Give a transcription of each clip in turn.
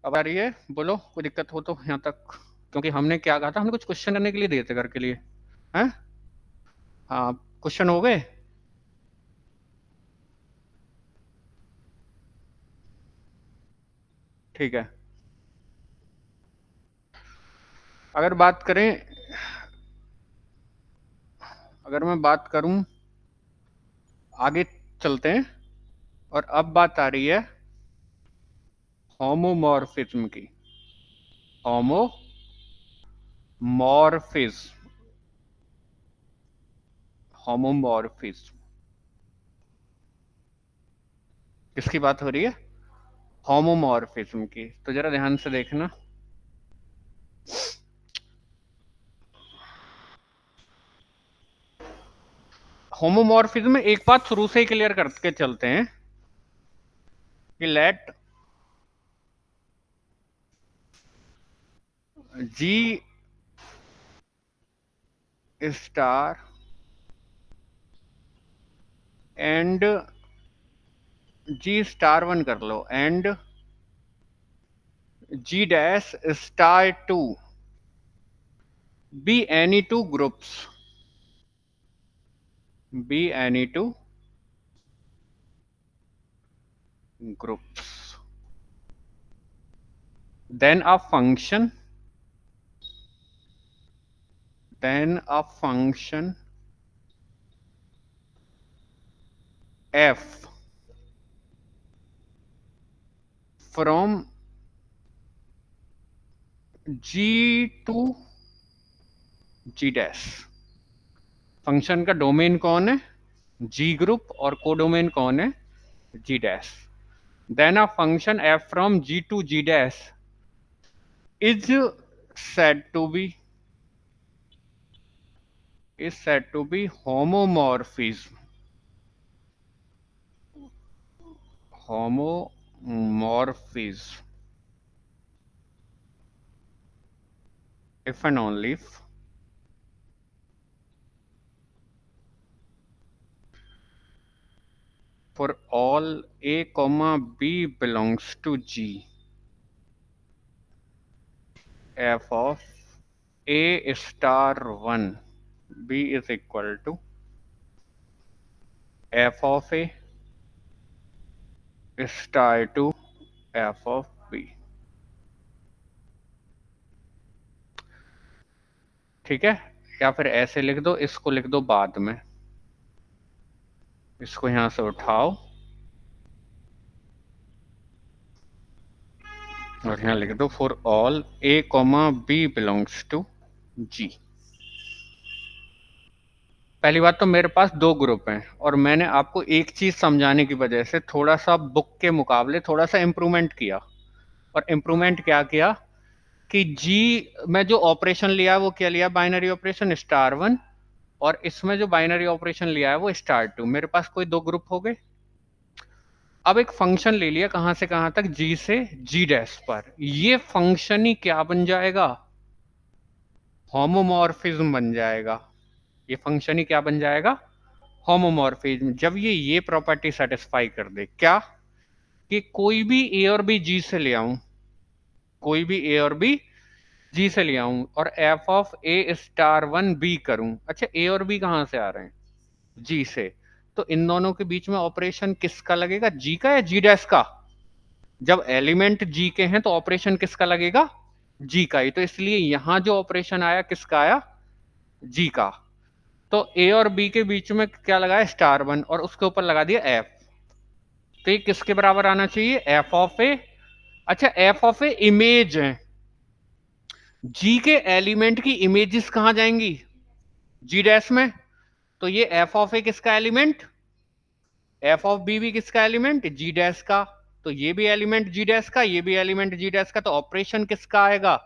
अब आ रही है? बोलो, कोई दिक्कत हो तो यहाँ तक, क्योंकि हमने क्या कहा था, हमने कुछ क्वेश्चन करने के लिए दिए थे घर के लिए, हैं? हाँ, क्वेश्चन हो गए। ठीक है, अगर बात करें, अगर मैं बात करूं, आगे चलते हैं। और अब बात आ रही है होमोमॉर्फिज्म की। होमोमॉर्फिज्म, होमोमॉर्फिज्म किसकी बात हो रही है? होमोमॉर्फिज्म की। तो जरा ध्यान से देखना। होमोमॉर्फिज्म में एक बात शुरू से ही क्लियर करके चलते हैं कि let G star and G star one कर लो, and ji dash star two be any two groups, be any two groups, then a function, then a function f from g to g dash. Function का domain कौन है? G group, और codomain कौन है? G dash. Then a function f from g to g dash is said to be, is said to be homomorphism, homomorphism if and only if for all a comma b belongs to g, f of a star 1 b is equal to f of a star 2 f of b। ठीक है, या फिर ऐसे लिख दो, इसको लिख दो बाद में, इसको यहां से उठाओ और यहां लिख दो for all a comma b belongs to g। पहली बात तो मेरे पास दो ग्रुप हैं, और मैंने आपको एक चीज समझाने की वजह से थोड़ा सा बुक के मुकाबले थोड़ा सा इम्प्रूवमेंट किया। और इम्प्रूवमेंट क्या किया कि जी में जो ऑपरेशन लिया वो क्या लिया? बाइनरी ऑपरेशन स्टार वन, और इसमें जो बाइनरी ऑपरेशन लिया है वो स्टार टू। मेरे पास कोई दो ग्रुप हो गए। अब एक फंक्शन ले लिया, कहां से कहां तक? जी से जी डैश पर। ये फंक्शन ही क्या बन जाएगा? होमोमॉर्फिज्म बन जाएगा। ये फंक्शन ही क्या बन जाएगा? होमोमॉर्फिज्म। जब ये प्रॉपर्टी सेटिस्फाई कर दे, क्या कि कोई भी ए और बी जी से ले आऊं, कोई भी ए और बी जी से ले आऊं, और f of a star one b करूं। अच्छा, ए और बी कहां से आ रहे हैं? जी से। तो इन दोनों के बीच में ऑपरेशन किसका लगेगा? जी का या जी डैश का? जब एलिमेंट जी के हैं तो ऑपरेशन किसका लगेगा? जी का ही। तो इसलिए यहां जो ऑपरेशन आया किसका आया? जी का। तो ए और बी के बीच में क्या लगाया? स्टार वन, और उसके ऊपर लगा दिया एफ। तो ये किसके बराबर आना चाहिए? एफ ऑफ ए। अच्छा, एफ ऑफ ए इमेज है, जी के एलिमेंट की इमेजेस कहां जाएंगी? जी डैश में। तो ये एफ ऑफ ए किसका एलिमेंट? एफ ऑफ बी भी किसका एलिमेंट? जी डैश का। तो ये भी एलिमेंट जी डैश का, ये भी एलिमेंट जी डैश का। तो ऑपरेशन किसका आएगा?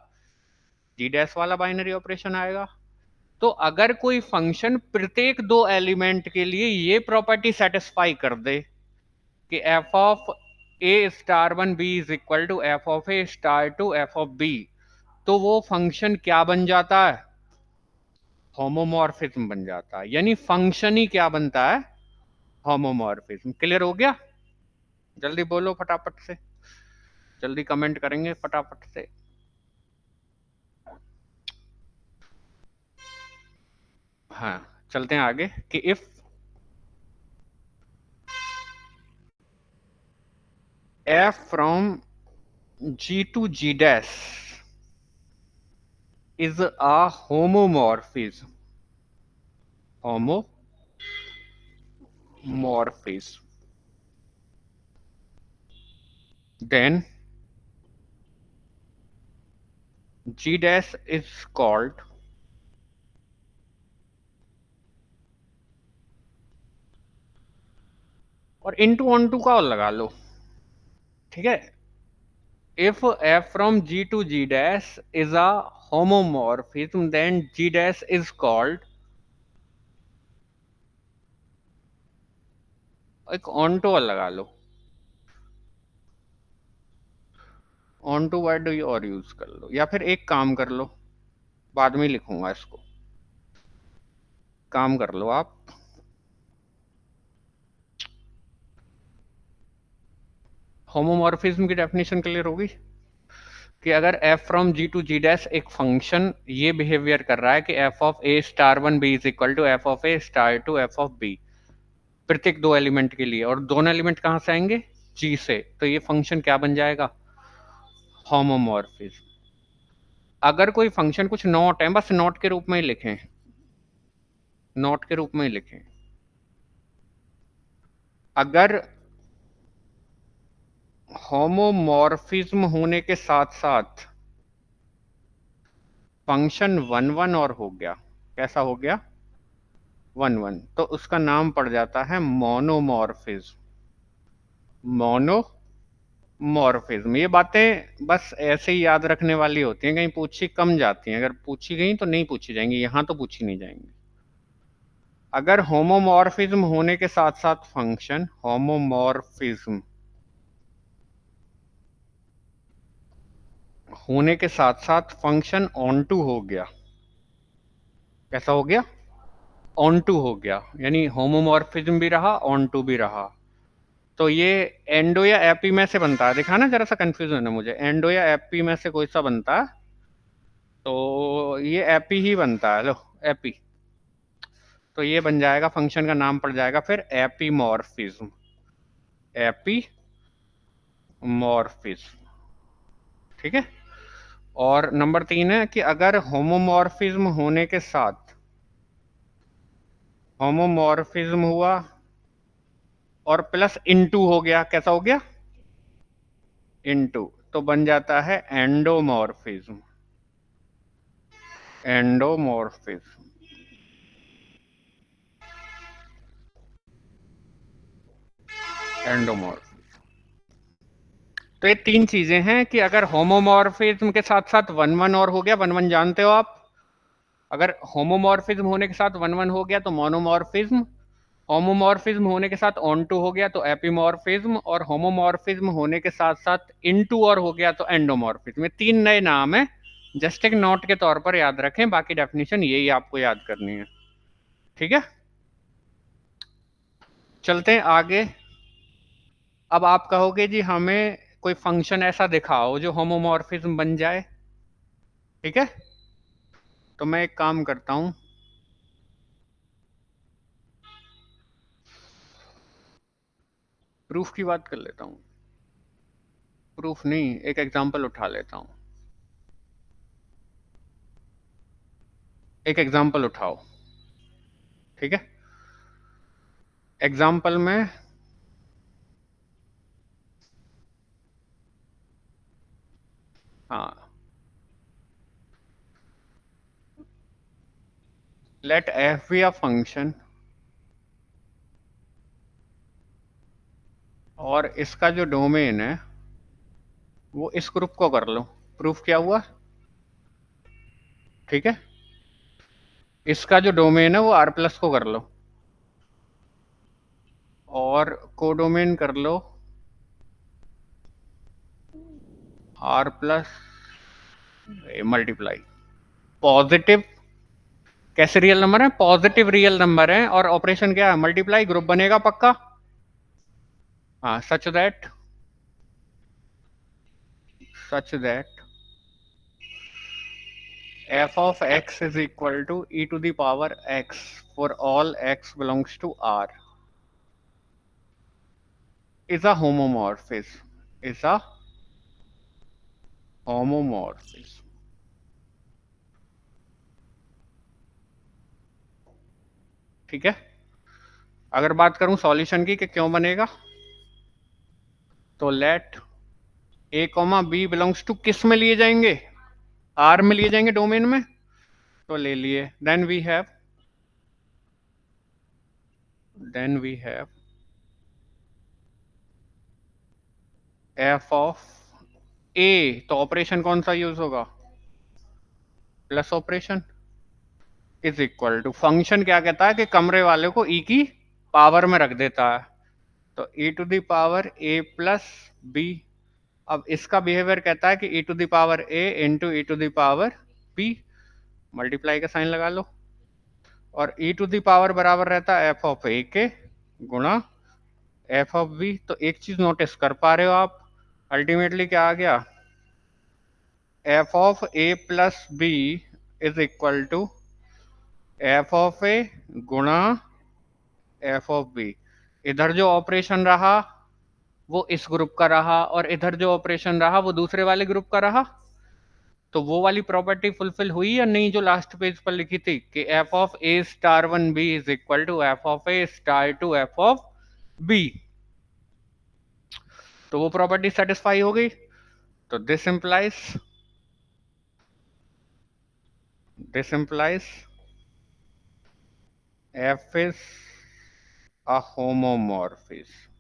जी डैश वाला बाइनरी ऑपरेशन आएगा। तो अगर कोई फंक्शन प्रत्येक दो एलिमेंट के लिए ये प्रॉपर्टी सेटिस्फाई कर दे कि f of a star one b is equal to F of a star two F of b, तो वो फंक्शन क्या बन जाता है? होमोमॉर्फिज्म बन जाता है। यानी फंक्शन ही क्या बनता है? होमोमॉर्फिज्म। क्लियर हो गया? जल्दी बोलो फटाफट से। जल्दी कमेंट करेंगे फटाफट से। हाँ, चलते हैं आगे कि if f from g to g dash is a homomorphism, then g dash is called और इंटू ऑन टू का और लगा लो, ठीक है। If f from g to g dash is a homomorphism then g dash is called, एक on to और लगा लो, on to word और यूज कर लो, या फिर एक काम कर लो, बाद में लिखूंगा इसको, काम कर लो आप, होमोमॉर्फिज्म की डेफिनेशन क्लियर होगी कि अगर f from g to g dash एक फंक्शन ये बिहेवियर कर रहा है कि f of a star 1 b is equal to f of a star 2 f of b, प्रत्येक दो एलिमेंट के लिए, और दोनों एलिमेंट कहां से आएंगे, g से, तो ये फंक्शन क्या बन जाएगा, होमोमॉर्फिज्म। अगर कोई फंक्शन कुछ नॉट है, बस नॉट के रूप में ही लिखें, नॉट के रूप में ही लिखें, अगर होमोमॉर्फिज्म होने के साथ साथ फंक्शन 1 1 और हो गया, कैसा हो गया, 1 1, तो उसका नाम पड़ जाता है मोनोमॉर्फिज्म, मोनोमॉर्फिज्म। ये बातें बस ऐसे ही याद रखने वाली होती हैं, कहीं पूछी कम जाती हैं, अगर पूछी गई तो नहीं पूछी जाएंगी, यहां तो पूछी नहीं जाएंगी। अगर होमोमॉर्फिज्म होने के साथ साथ फंक्शन, होमोमॉर्फिज्म होने के साथ साथ फंक्शन ऑन टू हो गया, कैसा हो गया, ऑन टू हो गया, यानी होमोमॉर्फिज्म भी रहा, ऑन टू भी रहा, तो ये एंडो या एपी में से बनता है, दिखा ना, जरा सा कंफ्यूजन है मुझे, एंडो या एपी में से कोई सा बनता है, तो ये एपी ही बनता है, लो एपी, तो ये बन जाएगा, फंक्शन का नाम पड़ जाएगा फिर एपीमॉर्फिज्म, एपीमॉर्फिज्म, ठीक है। और नंबर 3 है कि अगर होमोमॉर्फिज्म होने के साथ, होमोमॉर्फिज्म हुआ और प्लस इनटू हो गया, कैसा हो गया, इनटू, तो बन जाता है एंडोमॉर्फिज्म, एंडोमॉर्फिज्म, एंडोमॉर्फिज्म। तो ये 3 चीजें हैं कि अगर होमोमॉर्फिज्म के साथ साथ 1 1 और हो गया, 1 1 जानते हो आप, अगर होमोमॉर्फिज्म होने के साथ 1 1 हो गया तो मोनोमॉर्फिज्म, होमोमॉर्फिज्म होने के साथ ऑन टू हो गया तो एपीमॉर्फिज्म, और होमोमॉर्फिज्म होने के साथ साथ इनटू और हो गया तो एंडोमॉर्फिज्म। ये 3 नए नाम है, जस्ट एक नोट के तौर पर याद रखें, बाकी डेफिनेशन यही आपको याद करनी है, ठीक है। चलते हैं आगे। अब आप कहोगे जी हमें कोई फंक्शन ऐसा दिखाओ जो होमोमॉर्फिज्म बन जाए, ठीक है, तो मैं एक काम करता हूं, प्रूफ की बात कर लेता हूं, प्रूफ नहीं, एक एग्जांपल उठा लेता हूं, एक एग्जांपल उठाओ, ठीक है। एग्जांपल में हाँ, let f be a function और इसका जो डोमेन है वो इस ग्रुप को कर लो, प्रूफ क्या हुआ, ठीक है। इसका जो डोमेन है वो आर प्लस को कर लो और कोडोमेन कर लो आर प्लस मल्टीप्लाई, पॉजिटिव, कैसे रियल नंबर है, पॉजिटिव रियल नंबर है, और ऑपरेशन क्या है, मल्टीप्लाई, ग्रुप बनेगा पक्का, हाँ, such that such that f of x is equal to e to the power x for all x belongs to R is a homomorphism. Is a homomorphism. ठीक है। अगर बात करूं सॉल्यूशन की कि क्यों बनेगा, तो let a comma B belongs to किस में लिए जाएंगे, आर में लिए जाएंगे डोमेन में, तो ले लिए। Then we have F of A, तो ऑपरेशन कौन सा यूज होगा, plus operation, is equal to function क्या कहता है कि कमरे वाले को ई की पावर में रख देता है, तो E to the power A plus B. अब इसका बिहेवियर कहता है कि E to the power A into E to the power B, multiply का साइन लगा लो, और ई टू द पावर बराबर रहता है एफ ऑफ ए के गुणा एफ ऑफ बी। तो एक चीज नोटिस कर पा रहे हो आप, अल्टीमेटली क्या आ गया, F of A plus B is equal to F of A गुणा एफ ऑफ बी। इधर जो ऑपरेशन रहा वो इस ग्रुप का रहा, और इधर जो ऑपरेशन रहा वो दूसरे वाले ग्रुप का रहा। तो वो वाली प्रॉपर्टी फुलफिल हुई या नहीं जो लास्ट पेज पर लिखी थी कि f of a star one b is equal to F of a star two F of b, तो वो प्रॉपर्टी सेटिस्फाई हो गई। तो this implies f is a homomorphism.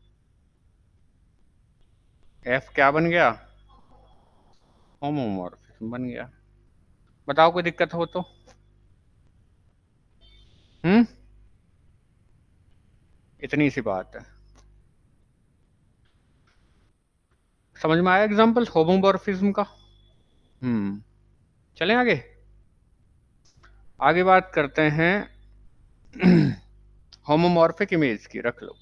F क्या बन गया, होमोमॉर्फिज्म बन गया। बताओ कोई दिक्कत हो तो। इतनी सी बात है, समझ में आया एग्जांपल होमोमॉर्फिज्म का। चलें आगे। आगे बात करते हैं होमोमॉर्फिक इमेज की, रख लो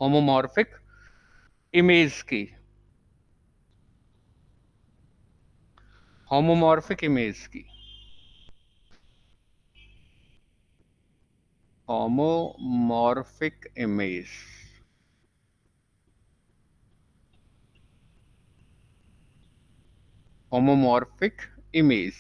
होमोमॉर्फिक इमेज की, होमोमॉर्फिक इमेज की, होमोमॉर्फिक इमेज। होमोमॉर्फिक इमेज,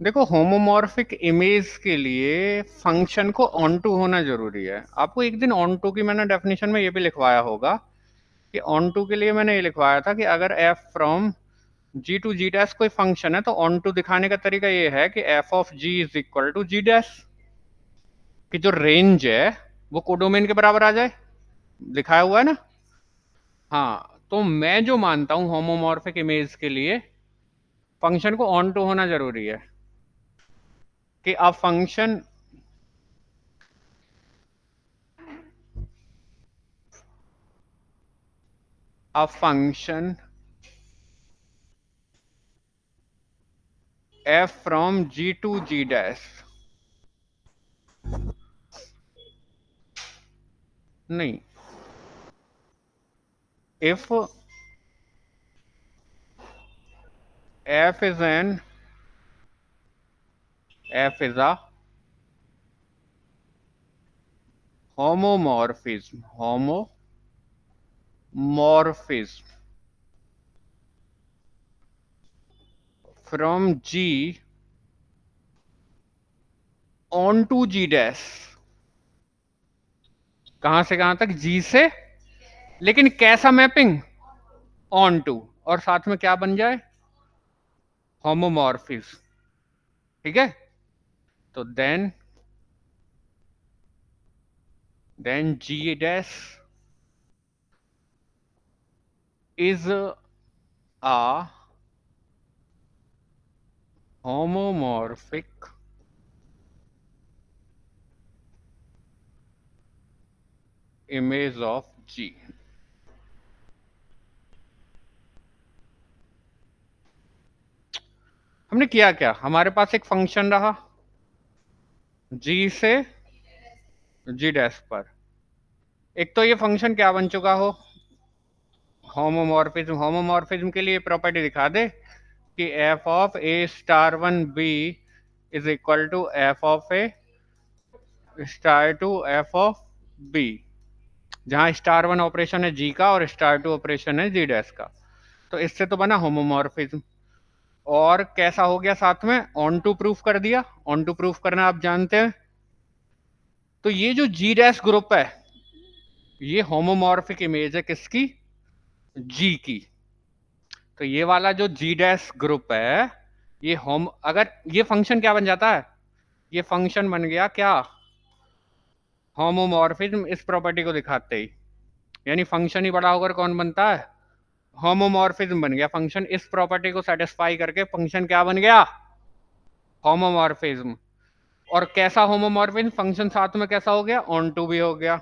देखो होमोमॉर्फिक इमेज के लिए फंक्शन को ऑन टू होना जरूरी है। आपको एक दिन ऑन टू की मैंने डेफिनेशन में ये भी लिखवाया होगा कि ऑन टू के लिए मैंने ये लिखवाया था कि अगर f from g to ji dash कोई फंक्शन है तो ऑन टू दिखाने का तरीका ये है कि f of g is equal to ji dash, कि जो रेंज है वो कोडोमेन के बराबर आ जाए, लिखाया हुआ है ना। हाँ, तो मैं जो मानता हूं होमोमॉर्फिक इमेज के लिए फंक्शन को ऑन टू होना जरूरी है, कि अब function f from g to g dash, नहीं, if f is a homomorphism from g on to g dash, कहां से कहां तक, g से, लेकिन कैसा मैपिंग, ऑन टू, और साथ में क्या बन जाए, होमोमॉर्फिज्म। ठीक है, तो then g dash is a homomorphic image of g। हमने किया क्या, हमारे पास एक फंक्शन रहा g से g डैश पर, एक तो ये फंक्शन क्या बन चुका हो, होमोमॉर्फिज्म के लिए प्रॉपर्टी दिखा दे कि f of a star one b is equal to F of a star two F of b, जहां स्टार वन ऑपरेशन है जी का और स्टार टू ऑपरेशन है जी डैश का। तो इससे तो बना होमोमॉर्फिज्म। और कैसा हो गया साथ में, ऑन टू प्रूफ कर दिया। ऑन टू प्रूफ करना आप जानते हैं। तो ये जो जी डैश ग्रुप है ये होमोमॉर्फिक इमेज है किसकी, जी की। तो ये वाला जो जी डैश ग्रुप है ये अगर ये फंक्शन क्या बन जाता है, ये फंक्शन बन गया क्या, होमोमॉर्फिज्म इस प्रॉपर्टी को दिखाते ही। यानी फंक्शन ही बड़ा होकर कौन बनता है, होमोमॉर्फिज्म बन गया। फंक्शन इस प्रॉपर्टी को सेटिस्फाई करके फंक्शन क्या बन गया, होमोमॉर्फिज्म। और कैसा होमोमॉर्फिज्म, फंक्शन साथ में कैसा हो गया, ऑन टू भी हो गया।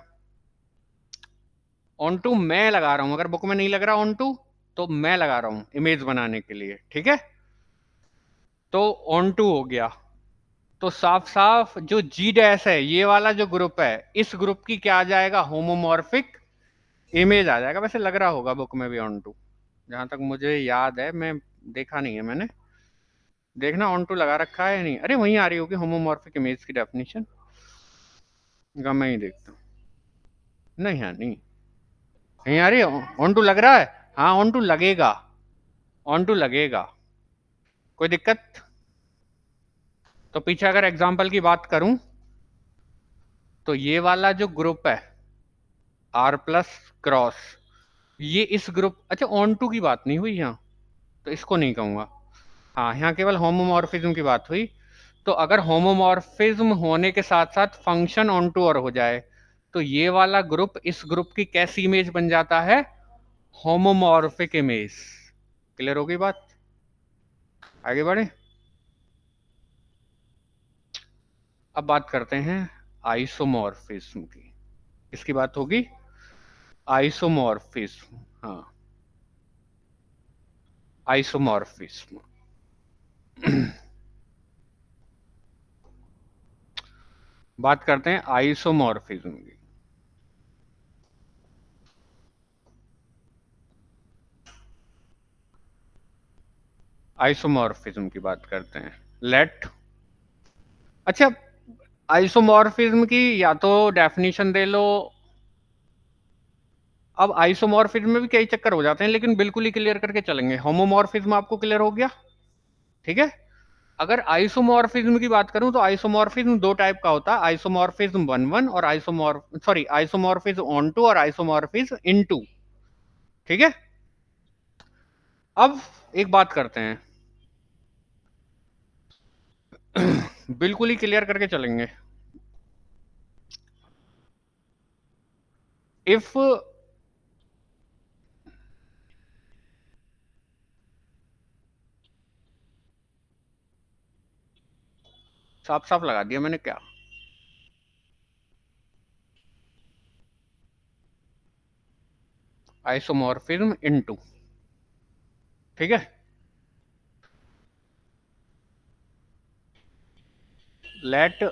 ऑन टू मैं लगा रहा हूं, अगर बुक में नहीं लग रहा ऑन टू तो मैं लगा रहा हूं इमेज बनाने के लिए, ठीक है। तो ऑन टू हो गया। तो साफ साफ जो जी डैश है ये वाला जो ग्रुप है इस ग्रुप की क्या आ जाएगा, होमोमॉर्फिक इमेज आ जाएगा। वैसे लग रहा होगा बुक में भी ऑन टू, जहां तक मुझे याद है, मैं देखा नहीं है मैंने। देखना ऑन टू लगा रखा है या नहीं। अरे वहीं आ रही होगी होमोमॉर्फिक इमेज की डेफिनेशन, मैं ही देखता हूँ। नहीं, हाँ नहीं, नहीं आ रही। ऑन टू लग रहा है, हाँ ऑन टू लगेगा, ऑन टू लगेगा, कोई दिक्कत। तो पीछे अगर एग्जाम्पल की बात करूं तो ये वाला जो ग्रुप है आर प्लस क्रॉस, ये इस ग्रुप, अच्छा ऑन टू की बात नहीं हुई यहाँ, तो इसको नहीं कहूंगा। हाँ यहाँ केवल होमोमॉर्फिज्म की बात हुई। तो अगर होमोमॉर्फिज्म होने के साथ साथ फंक्शन ऑन टू और हो जाए तो ये वाला ग्रुप इस ग्रुप की कैसी इमेज बन जाता है, होमोमॉर्फिक इमेज। क्लियर होगी बात, आगे बढ़े। अब बात करते हैं आइसोमॉर्फिज्म की। किसकी बात होगी, आइसोमॉर्फिज्म। हाँ आइसोमॉर्फिज्म। बात करते हैं आइसोमॉर्फिज्म की। आइसोमॉर्फिज्म की बात करते हैं, लेट। अच्छा आइसोमॉर्फिज्म की या तो डेफिनेशन दे लो। अब आइसोमॉर्फिज्म में भी कई चक्कर हो जाते हैं, लेकिन बिल्कुल ही क्लियर करके चलेंगे। होमोमॉर्फिज्म आपको क्लियर हो गया, ठीक है। अगर आइसोमॉर्फिज्म की बात करूं तो आइसोमॉर्फिज्म दो टाइप का होता है, आइसोमॉर्फिज्म वन वन और आइसोमॉर्फिज्म ऑन टू और आइसोमॉर्फिज्म इन टू, ठीक है। अब एक बात करते हैं, बिल्कुल ही क्लियर करके चलेंगे। इफ साफ साफ लगा दिया मैंने क्या, आइसोमॉर्फिज्म इन टू, ठीक है। Let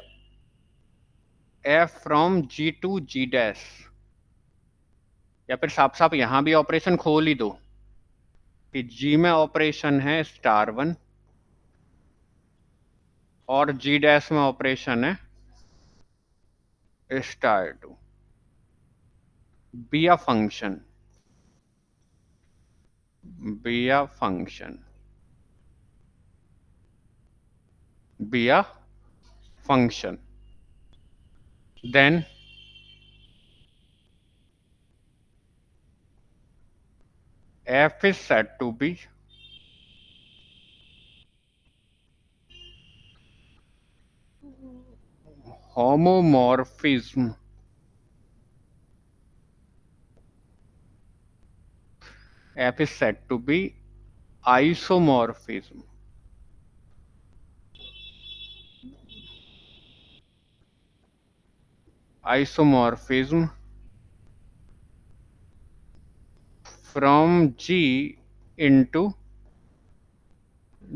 f from g to ji dash, या फिर साफ साफ यहां भी ऑपरेशन खोल ही दो कि जी में ऑपरेशन है स्टार वन और जी डैश में ऑपरेशन है star two, be a function, be a function, be a function, then f is said to be homomorphism, f is said to be isomorphism, isomorphism from G into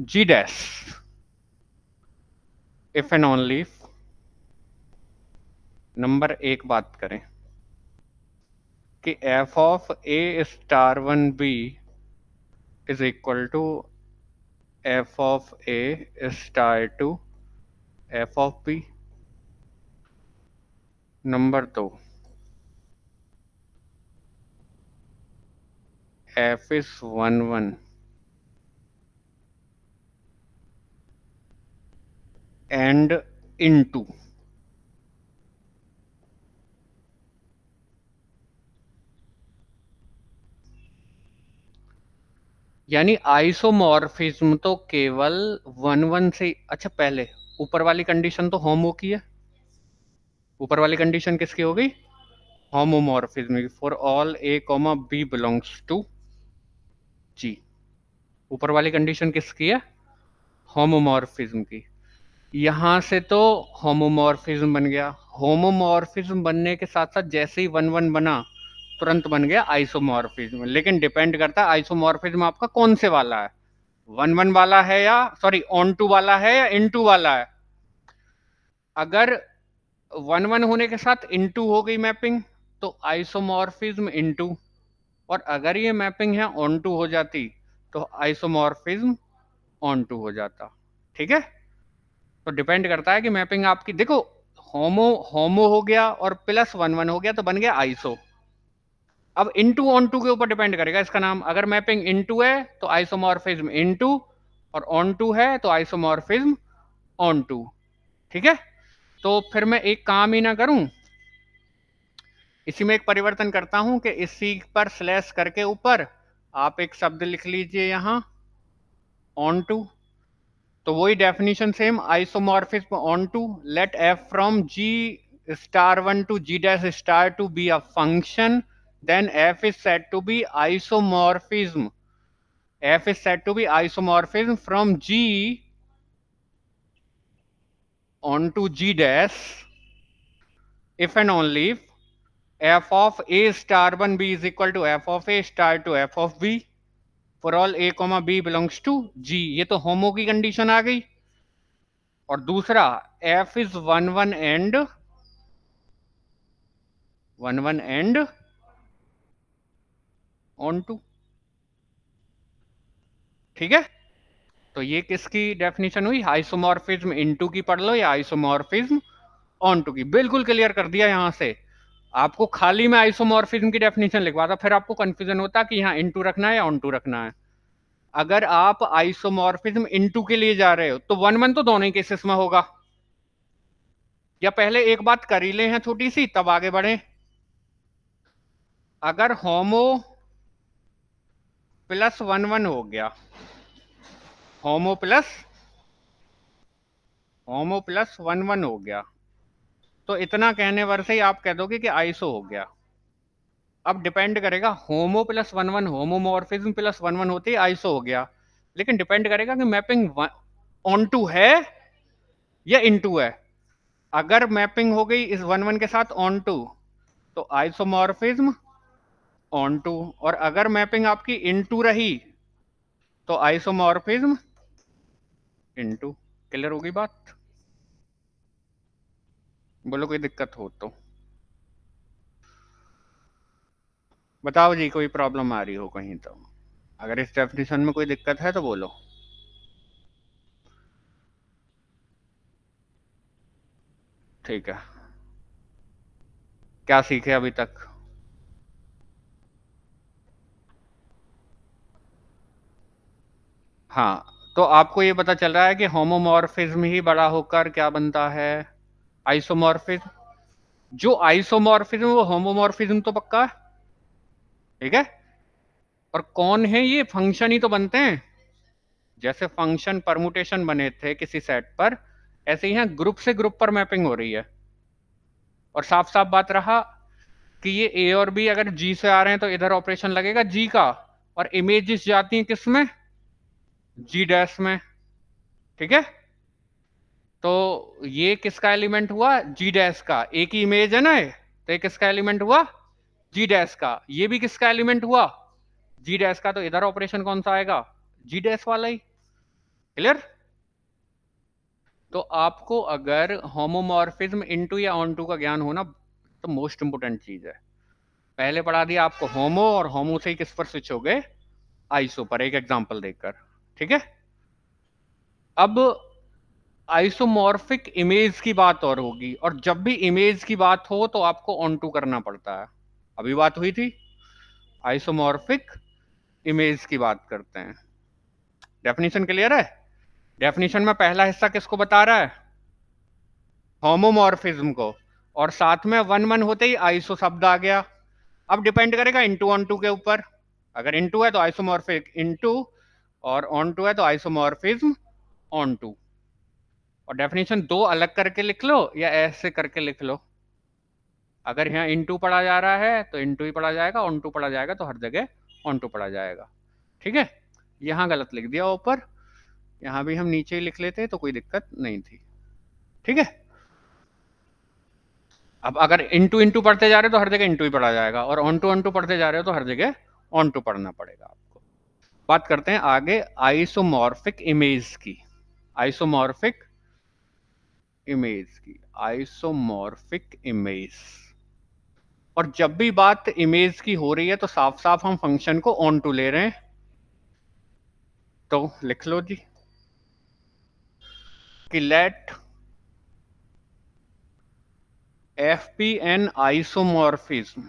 G dash if and only if। Number एक बात करें, कि f of a star one b is equal to F of a star two F of b. Number 2, f is one one and into, यानी isomorphism तो केवल one one से। अच्छा, पहले ऊपर वाली कंडीशन तो होमो की है। ऊपर वाली कंडीशन किसकी हो गई? होमोमॉर्फिज्म की। For all A comma B belongs to G. ऊपर वाली कंडीशन किसकी है? होमोमॉर्फिज्म की। यहां से तो होमोमॉर्फिज्म बन गया। होमोमॉर्फिज्म बनने के साथ साथ जैसे ही वन वन बना, तुरंत बन गया आइसोमॉर्फिज्म। लेकिन डिपेंड करता है आइसोमॉर्फिज्म आपका कौन से वाला है, वन वन वाला है या सॉरी ऑन टू वाला है या इन टू वाला है। अगर वन वन होने के साथ इन टू हो गई मैपिंग तो आइसोमॉर्फिज्म इन टू, और अगर ये मैपिंग है ऑन टू हो जाती तो आइसोमॉर्फिज्म ऑन टू हो जाता। ठीक है, तो डिपेंड करता है कि मैपिंग आपकी, देखो होमो होमो हो गया और प्लस वन वन हो गया तो बन गया आइसो। अब इनटू ऑन टू के ऊपर डिपेंड करेगा इसका नाम। अगर मैपिंग इनटू है तो आइसोमॉर्फिज्म इनटू, और ऑन टू है तो आइसोमॉर्फिज्म ऑन टू। ठीक है, तो फिर मैं एक काम ही ना करूं, इसी में एक परिवर्तन करता हूं कि इसी पर स्लैश करके ऊपर आप एक शब्द लिख लीजिए यहां ऑन टू। तो वही definition same, isomorphism onto, let f from g star one to ji dash star two be a function, then f is said to be isomorphism, f is said to be isomorphism from g onto g dash if and only if f of a star 1 b is equal to f of a star to f of b for all a comma b belongs to g। ये तो होमो की condition आ गई। और दूसरा, f is one one and onto. ठीक है, तो ये किसकी डेफिनेशन हुई? आइसोमॉर्फिज्म इनटू की पढ़ लो या आइसोमॉर्फिज्म ऑन टू की। बिल्कुल क्लियर कर दिया यहां से। आपको खाली में आइसोमॉर्फिज्म की डेफिनेशन लिखवाता, फिर आपको कंफ्यूजन होता कि यहाँ इनटू रखना है या ऑन टू रखना है। अगर आप आइसोमॉर्फिज्म इनटू के लिए जा रहे हो तो वन वन तो दोनों ही केसेस में होगा। या पहले एक बात कर ही ले हैं छोटी सी, तब आगे बढ़े। अगर होमो प्लस वन वन हो गया, होमो प्लस वन वन हो गया, तो इतना कहने वर से ही आप कह दोगे कि आइसो हो गया। अब डिपेंड करेगा, homo plus one one, homomorphism plus one one होती है आइसो हो गया। लेकिन डिपेंड करेगा कि मैपिंग ऑन टू है या इन टू है। अगर मैपिंग हो गई इस वन वन के साथ ऑन टू तो आइसोमॉर्फिज्म ऑन टू, और अगर मैपिंग आपकी इन टू रही तो आइसोमॉर्फिज्म इन टू। क्लियर हो गई बात? बोलो कोई दिक्कत हो तो बताओ जी, कोई प्रॉब्लम आ रही हो कहीं तो। अगर इस डेफिनेशन में कोई दिक्कत है तो बोलो। ठीक है, क्या सीखे अभी तक? हाँ, तो आपको ये पता चल रहा है कि होमोमॉर्फिज्म ही बड़ा होकर क्या बनता है? आइसोमॉर्फिज्म। जो आइसोमॉर्फिज्म वो होमोमॉर्फिज्म तो पक्का है। ठीक है, और कौन है ये? फंक्शन ही तो बनते हैं। जैसे फंक्शन परमुटेशन बने थे किसी सेट पर, ऐसे ही यहाँ ग्रुप से ग्रुप पर मैपिंग हो रही है। और साफ साफ बात रहा कि ये ए और बी अगर जी से आ रहे हैं तो इधर ऑपरेशन लगेगा जी का, और इमेजेस जाती हैं किस में? जी डैश में। ठीक है, तो ये किसका एलिमेंट हुआ? जी डैश का। एक ही इमेज है ना ये, तो ये किसका एलिमेंट हुआ? जी डैश का। ये भी किसका एलिमेंट हुआ? जी डैश का। तो इधर ऑपरेशन कौन सा आएगा? जी डैश वाला ही। क्लियर? तो आपको अगर होमोमॉर्फिज्म इनटू या ऑनटू का ज्ञान होना तो मोस्ट इंपोर्टेंट चीज है। पहले पढ़ा दिया आपको होमो, और होमो से ही किस पर स्विच हो गए, आइसो पर, एक एग्जांपल देखकर। ठीक है, अब आइसोमॉर्फिक इमेज की बात और होगी, और जब भी इमेज की बात हो तो आपको ऑन टू करना पड़ता है। अभी बात हुई थी आइसोमॉर्फिक इमेज की बात करते हैं। डेफिनेशन क्लियर है? डेफिनेशन में पहला हिस्सा किसको बता रहा है, होमोमॉर्फिज्म को, और साथ में वन वन होते ही आइसो शब्द आ गया। अब डिपेंड करेगा इनटू ऑन टू के ऊपर। अगर इनटू है तो आइसोमॉर्फिक इनटू, और ऑन टू है तो आइसोमॉर्फिज्म ऑन टू। और डेफिनेशन दो अलग करके लिख लो या ऐसे करके लिख लो। अगर यहाँ इनटू पढ़ा जा रहा है तो इनटू ही पढ़ा जाएगा, ऑन टू पढ़ा जाएगा तो हर जगह ऑन टू पढ़ा जाएगा। ठीक है, यहाँ गलत लिख दिया ऊपर, यहाँ भी हम नीचे ही लिख लेते तो कोई दिक्कत नहीं थी। ठीक है, अब अगर इनटू इनटू पढ़ते जा रहे हो तो हर जगह इनटू ही पढ़ा जाएगा, और ऑन टू पढ़ते जा रहे हो तो हर जगह ऑन टू पढ़ना पड़ेगा आपको। बात करते हैं आगे आइसोमॉर्फिक इमेज की। आइसोमॉर्फिक इमेज की, आइसोमॉर्फिक इमेज। और जब भी बात इमेज की हो रही है तो साफ साफ हम फंक्शन को ऑन टू ले रहे हैं, तो लिख लो जी कि let f be an isomorphism,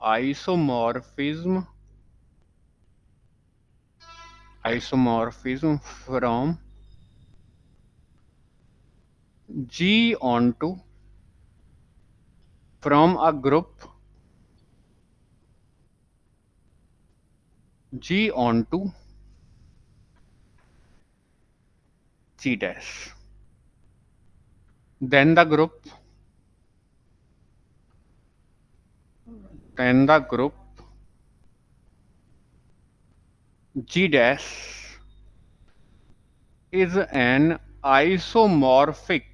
isomorphism, isomorphism from G onto, from a group G onto G dash, then the group, then the group G dash is an isomorphic,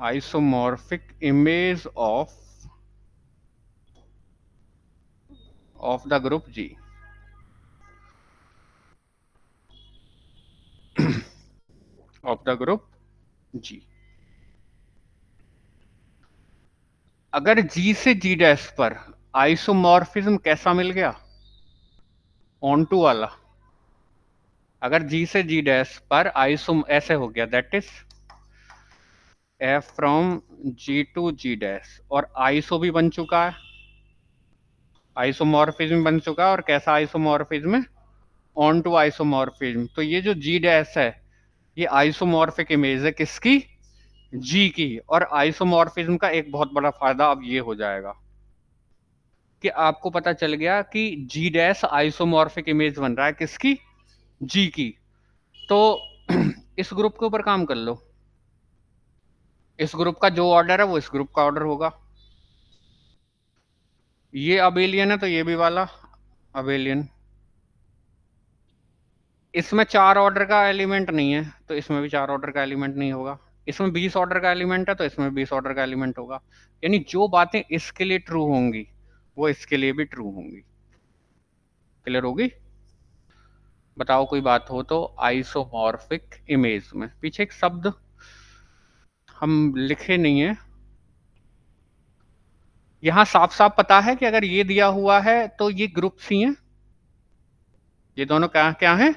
isomorphic image of the group G, of the group G। अगर G से G dash पर isomorphism कैसा मिल गया, on to वाला। अगर G से G dash पर iso ऐसे हो गया, that is f from G to G dash, और आइसो भी बन चुका है, आइसोमॉर्फिज्म बन चुका है। और कैसा आइसोमॉर्फिज्म है, ऑन टू आइसोमॉर्फिज्म। तो ये जो G डैश है ये आइसोमॉर्फिक इमेज है किसकी, G की। और आइसोमॉर्फिज्म का एक बहुत बड़ा फायदा अब ये हो जाएगा कि आपको पता चल गया कि G डैश आइसोमॉर्फिक इमेज बन रहा है किसकी, G की। तो इस ग्रुप के ऊपर काम कर लो, इस ग्रुप का जो ऑर्डर है वो इस ग्रुप का ऑर्डर होगा। ये अबेलियन है तो ये भी वाला अबेलियन। इसमें 4 ऑर्डर का एलिमेंट नहीं है तो इसमें भी 4 ऑर्डर का एलिमेंट नहीं होगा। इसमें 20 ऑर्डर का एलिमेंट है तो इसमें 20 ऑर्डर का एलिमेंट होगा। यानी जो बातें इसके लिए ट्रू होंगी वो इसके लिए भी ट्रू होंगी। क्लियर होगी? बताओ कोई बात हो तो। आइसोमॉर्फिक इमेज में पीछे एक शब्द हम लिखे नहीं है, यहां साफ साफ पता है कि अगर ये दिया हुआ है तो ये ग्रुप्स ही हैं, ये दोनों क्या क्या हैं,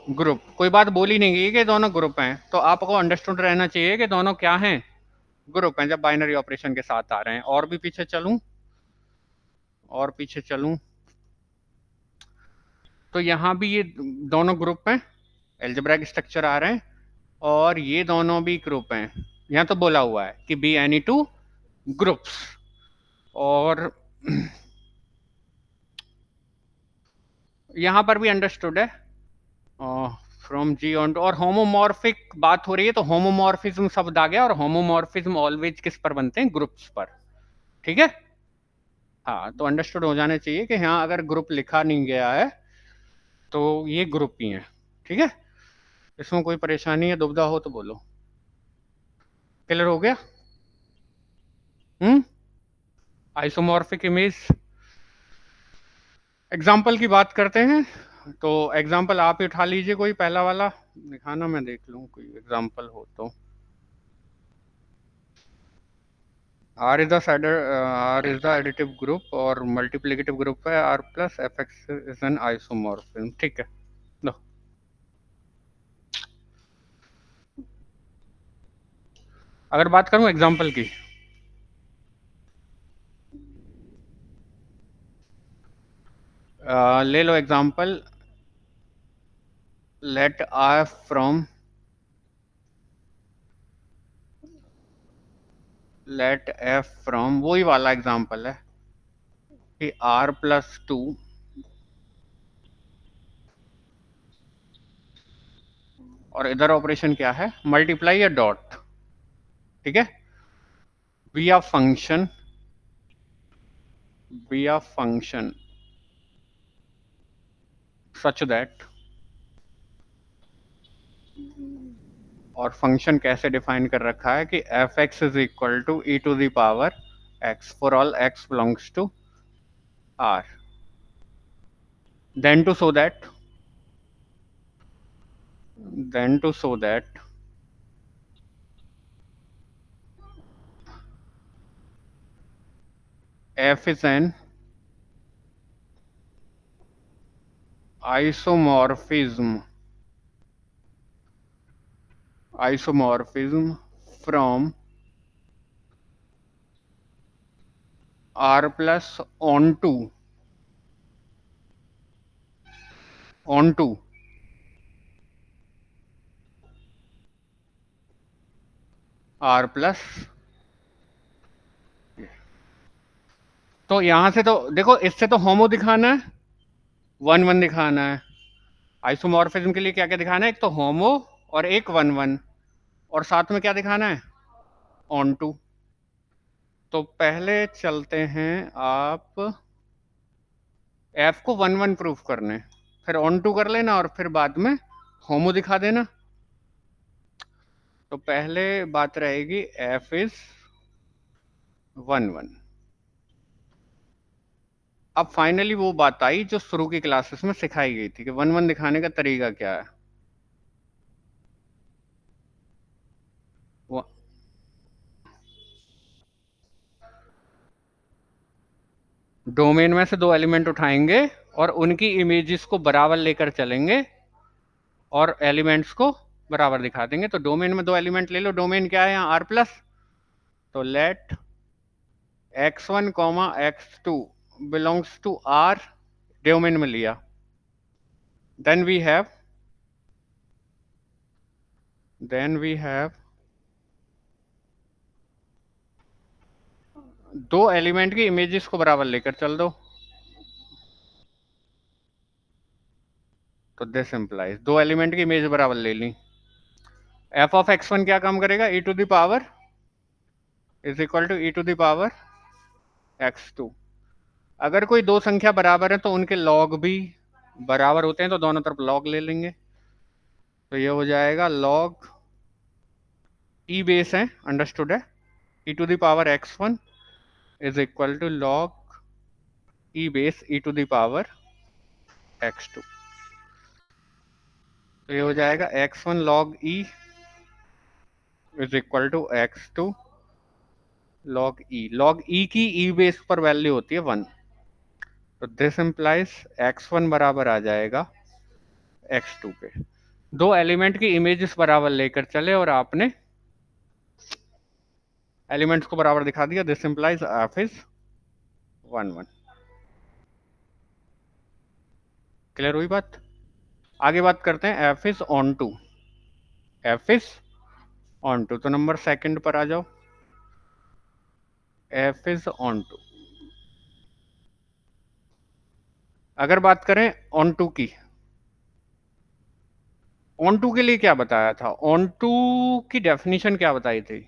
ग्रुप। कोई बात बोली नहीं गई कि दोनों ग्रुप हैं, तो आपको अंडरस्टूड रहना चाहिए कि दोनों क्या हैं, ग्रुप हैं, जब बाइनरी ऑपरेशन के साथ आ रहे हैं। और भी पीछे चलूं, और पीछे चलूं तो यहाँ भी ये दोनों ग्रुप हैं, एल्जेब्राइक स्ट्रक्चर आ रहे हैं, और ये दोनों भी ग्रुप हैं। यहाँ तो बोला हुआ है कि बी एनी टू ग्रुप्स, और यहाँ पर भी अंडरस्टूड है फ्रॉम जी ऑन टू। और होमोमॉर्फिक बात हो रही है तो होमोमॉर्फिज्म शब्द आ गया, और होमोमॉर्फिज्म ऑलवेज किस पर बनते हैं, ग्रुप्स पर। ठीक है, हाँ, तो अंडरस्टूड हो जाने चाहिए कि यहाँ अगर ग्रुप लिखा नहीं गया है तो ये ग्रुप ही है। ठीक है, इसमें कोई परेशानी है, दुविधा हो तो बोलो। क्लियर हो गया? Isomorphic image. एग्जाम्पल की बात करते हैं, तो एग्जाम्पल आप ही उठा लीजिए, कोई पहला वाला दिखाना, मैं देख लूँ कोई एग्जाम्पल हो तो। R is the R is the additive group और multiplicative group है R plus fx is an isomorphism. ठीक है, लो अगर बात करूं एग्जांपल की, ले लो example, let R from, let F from, वही वाला एग्जांपल है कि R+2 और इधर ऑपरेशन क्या है, मल्टीप्लाई या डॉट, ठीक है, be a function, be a function such that, और फंक्शन कैसे डिफाइन कर रखा है कि f x is equal to e to the power x for all x belongs to r, then to show that, then to show that f is an isomorphism, isomorphism from r plus onto r plus, तो यहां से तो देखो, इससे तो होमो दिखाना है, one one दिखाना है, आइसोमॉर्फिज्म के लिए क्या क्या दिखाना है, एक तो होमो और एक वन वन, और साथ में क्या दिखाना है, ऑन टू। तो पहले चलते हैं आप एफ को वन वन प्रूफ करने, फिर ऑन टू कर लेना और फिर बाद में होमो दिखा देना। तो पहले बात रहेगी एफ इज वन वन। अब फाइनली वो बात आई जो शुरू की क्लासेस में सिखाई गई थी कि वन वन दिखाने का तरीका क्या है। वो डोमेन में से दो एलिमेंट उठाएंगे और उनकी इमेजेस को बराबर लेकर चलेंगे और एलिमेंट्स को बराबर दिखा देंगे। तो डोमेन में दो एलिमेंट ले लो, डोमेन क्या है यहाँ आर प्लस, तो let x1 comma x2 belongs to r, domain में लिया, देन वी हैव दो एलिमेंट की इमेजेस को बराबर लेकर चल दो, तो दिस इंप्लाइज दो एलिमेंट की इमेज बराबर ले ली। एफ ऑफ x1 क्या काम करेगा, e to the power is equal to e to the power x2। अगर कोई दो संख्या बराबर है तो उनके लॉग भी बराबर होते हैं, तो दोनों तरफ लॉग ले लेंगे, तो ये हो जाएगा लॉग ई बेस है, अंडरस्टूड है, e to the power x1 is equal to log e base e to the power x2। तो ये हो जाएगा x1 log e is equal to x2 log e की e बेस पर value होती है 1, तो दिस इंप्लाइज x1 बराबर आ जाएगा x2 पे। दो एलिमेंट की इमेजेस बराबर लेकर चले और आपने एलिमेंट्स को बराबर दिखा दिया, this implies f is 1 1। Clear हुई बात? आगे बात करते हैं f is onto, f is onto, तो नंबर सेकंड पर आ जाओ, f इज ऑन टू। अगर बात करें ऑन टू की, ऑन टू के लिए क्या बताया था, ऑन टू की डेफिनेशन क्या बताई थी,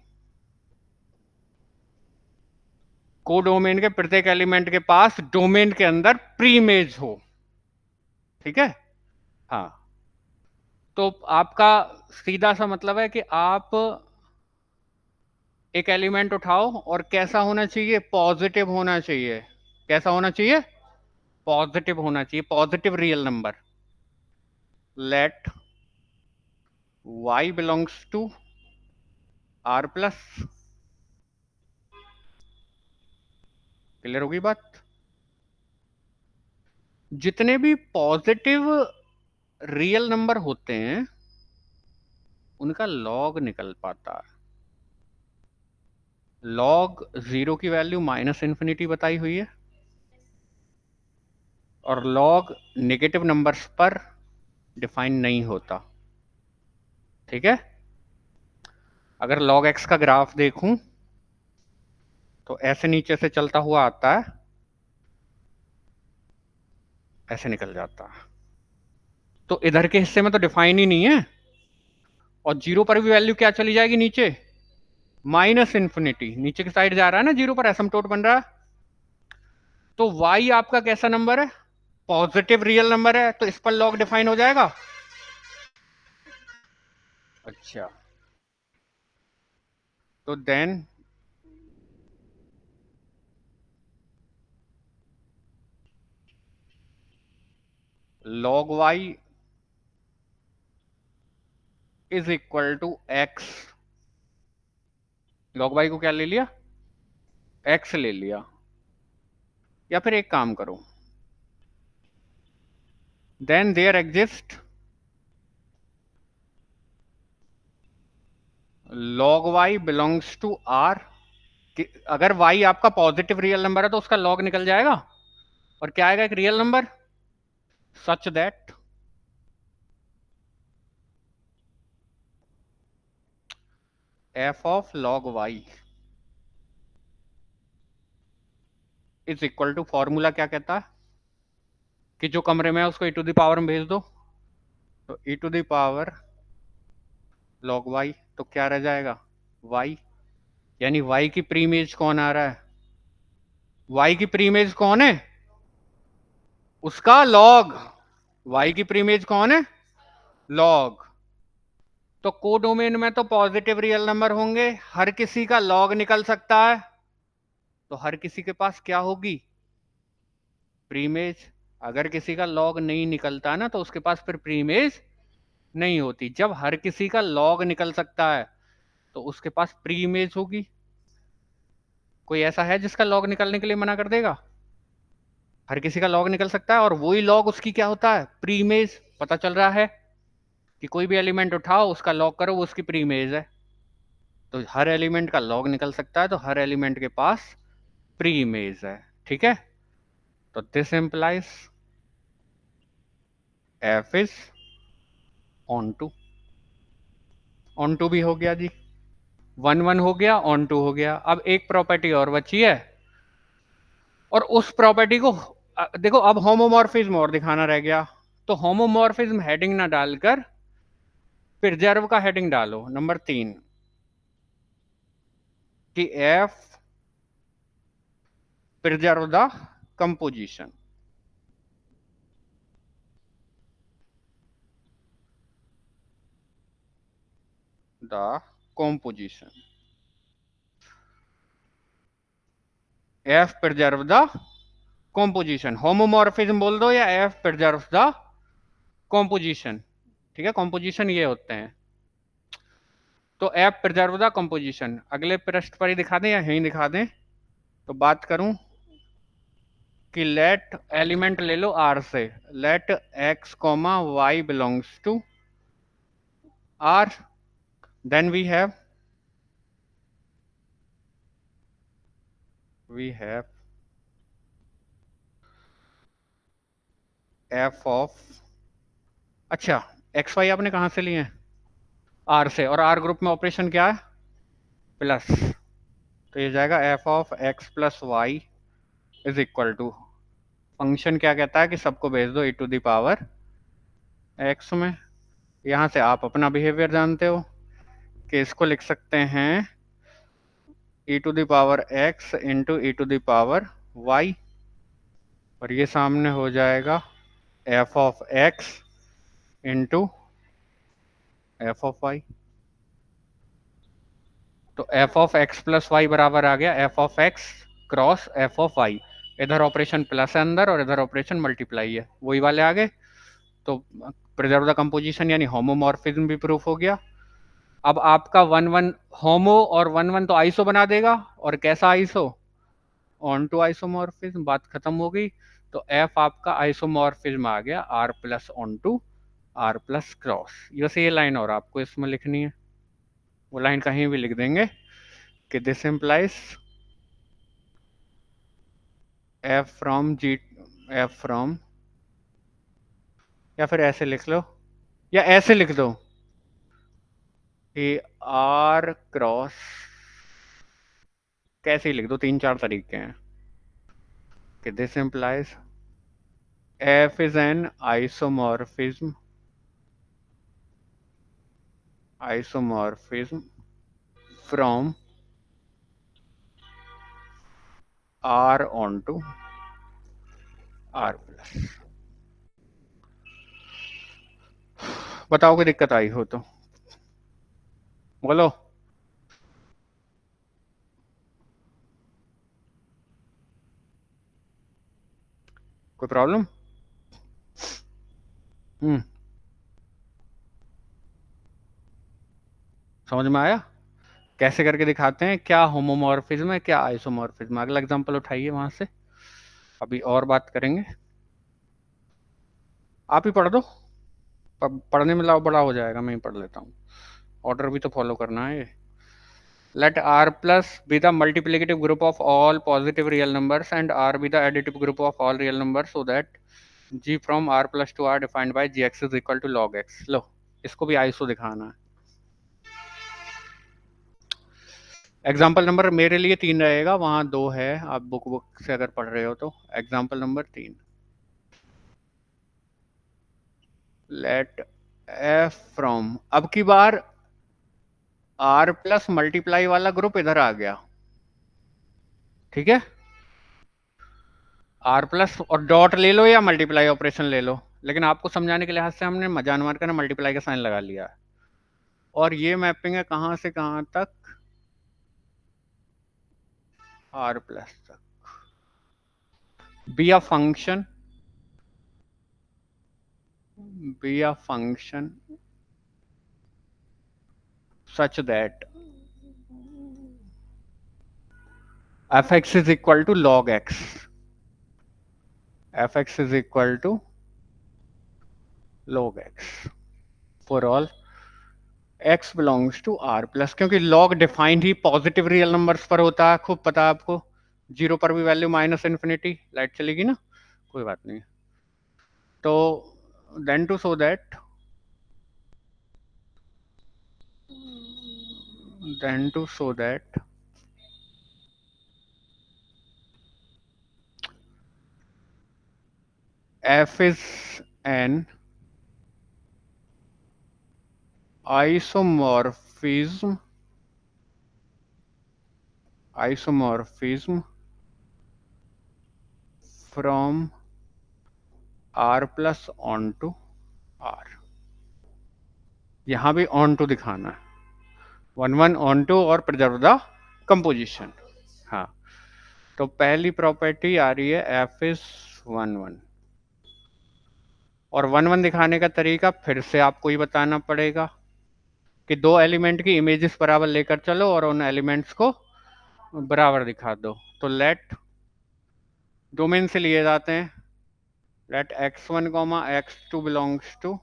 कोडोमेन के प्रत्येक एलिमेंट के पास डोमेन के अंदर प्री इमेज हो, ठीक है, हाँ। तो आपका सीधा सा मतलब है कि आप एक एलिमेंट उठाओ और कैसा होना चाहिए, पॉजिटिव होना चाहिए, कैसा होना चाहिए, पॉजिटिव होना चाहिए, positive real number, let y belongs to r plus, clear होगी बात? जितने भी पॉजिटिव रियल नंबर होते हैं उनका लॉग निकल पाता है। लॉग 0 की वैल्यू -इन्फिनिटी बताई हुई है, और लॉग नेगेटिव नंबर्स पर डिफाइन नहीं होता। ठीक है, अगर log x का ग्राफ देखूं तो ऐसे नीचे से चलता हुआ आता है, ऐसे निकल जाता है, तो इधर के हिस्से में तो डिफाइन ही नहीं है, और 0 पर भी वैल्यू क्या चली जाएगी नीचे, -इन्फिनिटी। नीचे की साइड जा रहा है ना 0 पर, एसिम्पटोट बन रहा है। तो y आपका कैसा नंबर है, पॉजिटिव रियल नंबर है, तो इस पर log डिफाइन हो जाएगा। अच्छा, तो then log y is equal to x। log y को क्या ले लिया, x ले लिया। या फिर एक काम करो, then there exist log y belongs to r। अगर y आपका पॉजिटिव रियल नंबर है तो उसका log निकल जाएगा, और क्या आएगा, एक real number, such that f of log y is equal to, formula क्या कहता है कि जो कमरे में है उसको e टू द पावर में भेज दो, तो e to the power log y, तो क्या रह जाएगा, y, यानी y की प्रीमेज कौन आ रहा है, y की प्रीमेज कौन है, उसका log। y की प्रीमेज कौन है, log। तो कोडोमेन में तो पॉजिटिव रियल नंबर होंगे, हर किसी का log निकल सकता है, तो हर किसी के पास क्या होगी, प्रीमेज। अगर किसी का log नहीं निकलता ना तो उसके पास फिर प्रीमेज नहीं होती। जब हर किसी का log निकल सकता है तो उसके पास प्रीमेज होगी। कोई ऐसा है जिसका log निकलने के लिए मना कर देगा, हर किसी का log निकल सकता है, और वही log उसकी क्या होता है, प्रीमेज। पता चल रहा है कि कोई भी एलिमेंट उठाओ उसका log करो, वो उसकी प्रीमेज है। तो हर एलिमेंट का log निकल सकता है, तो हर एलिमेंट के पास प्री इमेज है। ठीक है, तो this implies f is onto. Onto भी हो गया जी, 1 1 हो गया, ऑन टू हो गया। अब एक प्रॉपर्टी और बची है, और उस प्रॉपर्टी को देखो, अब होमोमॉर्फिज्म और दिखाना रह गया। तो होमोमॉर्फिज्म हेडिंग ना डालकर प्रिजर्व का हेडिंग डालो, नंबर 3, कि F preserve the composition. The composition, F preserve the composition। Homomorphism बोल दो या एफ प्रिजर्व द composition। ठीक है, composition ये होते हैं। तो एफ प्रिजर्व द composition अगले पृष्ठ पर ही दिखा दें या यहीं दिखा दें, तो बात करूं कि लेट एलिमेंट ले लो आर से, let x comma Y belongs to r, then we have F of, अच्छा एक्स वाई आपने कहां से लिए हैं, आर से, और आर ग्रुप में ऑपरेशन क्या है, प्लस। तो ये जाएगा F of x plus y is equal to, function क्या कहता है कि सबको भेज दो e to the power x में। यहां से आप अपना बिहेवियर जानते हो कि इसको लिख सकते हैं e to the power X into e to the power Y, और ये सामने हो जाएगा F of X into F of Y. तो F of x plus Y बराबर आ गया F of X cross F of Y. इधर ऑपरेशन प्लस है अंदर, और इधर ऑपरेशन मल्टीप्लाई है, वही वाले आ गए। तो प्रिजर्व द कंपोजिशन यानी होमोमॉर्फिज्म भी प्रूफ हो गया। अब आपका 1 1 होमो और 1 1 तो आइसो बना देगा, और कैसा आइसो, ऑन टू आइसोमॉर्फिज्म, बात खत्म हो गई। तो एफ आपका आइसोमॉर्फिज्म आ गया r plus onto are plus cross. वैसे ये लाइन और आपको इसमें लिखनी है, वो लाइन कहीं भी लिख देंगे कि this implies f from g, f from, या फिर ऐसे लिख लो, या ऐसे लिख दो कि आर क्रॉस, कैसे ही लिख दो, तीन चार तरीके हैं कि this implies f is an isomorphism, isomorphism from r onto are plus. बताओ कोई दिक्कत आई हो तो बोलो। कोई प्रॉब्लम? हम्म, समझ में आया? कैसे करके दिखाते हैं, क्या होमोमॉर्फिज्म है क्या आइसोमॉर्फिज्म। अगला एग्जांपल उठाइए वहां से, अभी और बात करेंगे। आप ही पढ़ दो, पढ़ने में लाओ बड़ा हो जाएगा, मैं ही पढ़ लेता हूँ, ऑर्डर भी तो फॉलो करना है। Let R plus be the multiplicative group of all positive real numbers and R be the additive group of all real numbers so that G from R plus to R defined by Gx is equal to log x। लो, इसको भी iso दिखाना है। Example number मेरे लिए 3 रहेगा, वहां 2 है, आप बुक से अगर पढ़ रहे हो तो। Example number 3, let f from, अब की बार आर प्लस मल्टीप्लाई वाला ग्रुप इधर आ गया, ठीक है। आर प्लस और डॉट ले लो या मल्टीप्लाई ऑपरेशन ले लो, लेकिन आपको समझाने के लिहाज से हमने जान मार कर मल्टीप्लाई का साइन लगा लिया है। और ये मैपिंग है कहां से कहां तक, आर प्लस तक। B a function, be a function such that fx is equal to log x, fx is equal to log x for all x belongs to r plus, क्योंकि log डिफाइंड ही positive real numbers पर होता है, खूब पता है आपको। Zero पर भी वैल्यू माइनस इन्फिनिटी, लाइट चलेगी ना, कोई बात नहीं। तो then to show that, then to show that f is an isomorphism, isomorphism from r plus on to r। यहां भी ऑन टू दिखाना है, वन वन ऑन टू और प्रिजर्व द कंपोजिशन। हाँ, तो पहली प्रॉपर्टी आ रही है एफ इज वन वन, और वन वन दिखाने का तरीका फिर से आपको ही बताना पड़ेगा कि दो एलिमेंट की इमेजेस बराबर लेकर चलो और उन एलिमेंट्स को बराबर दिखा दो। तो लेट डोमेन से लिए जाते हैं, let x1 comma x2 belongs to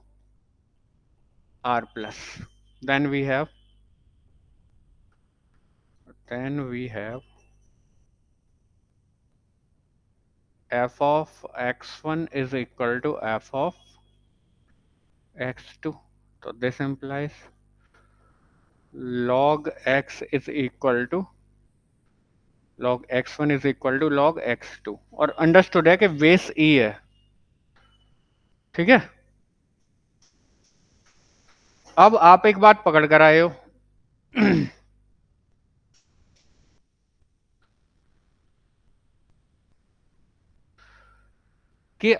r plus, then we have, then we have f of x1 is equal to f of x2। तो this implies log x is equal to log x1 is equal to log x2, और understood है कि base e है, ठीक है। अब आप एक बात पकड़ कर आए हो कि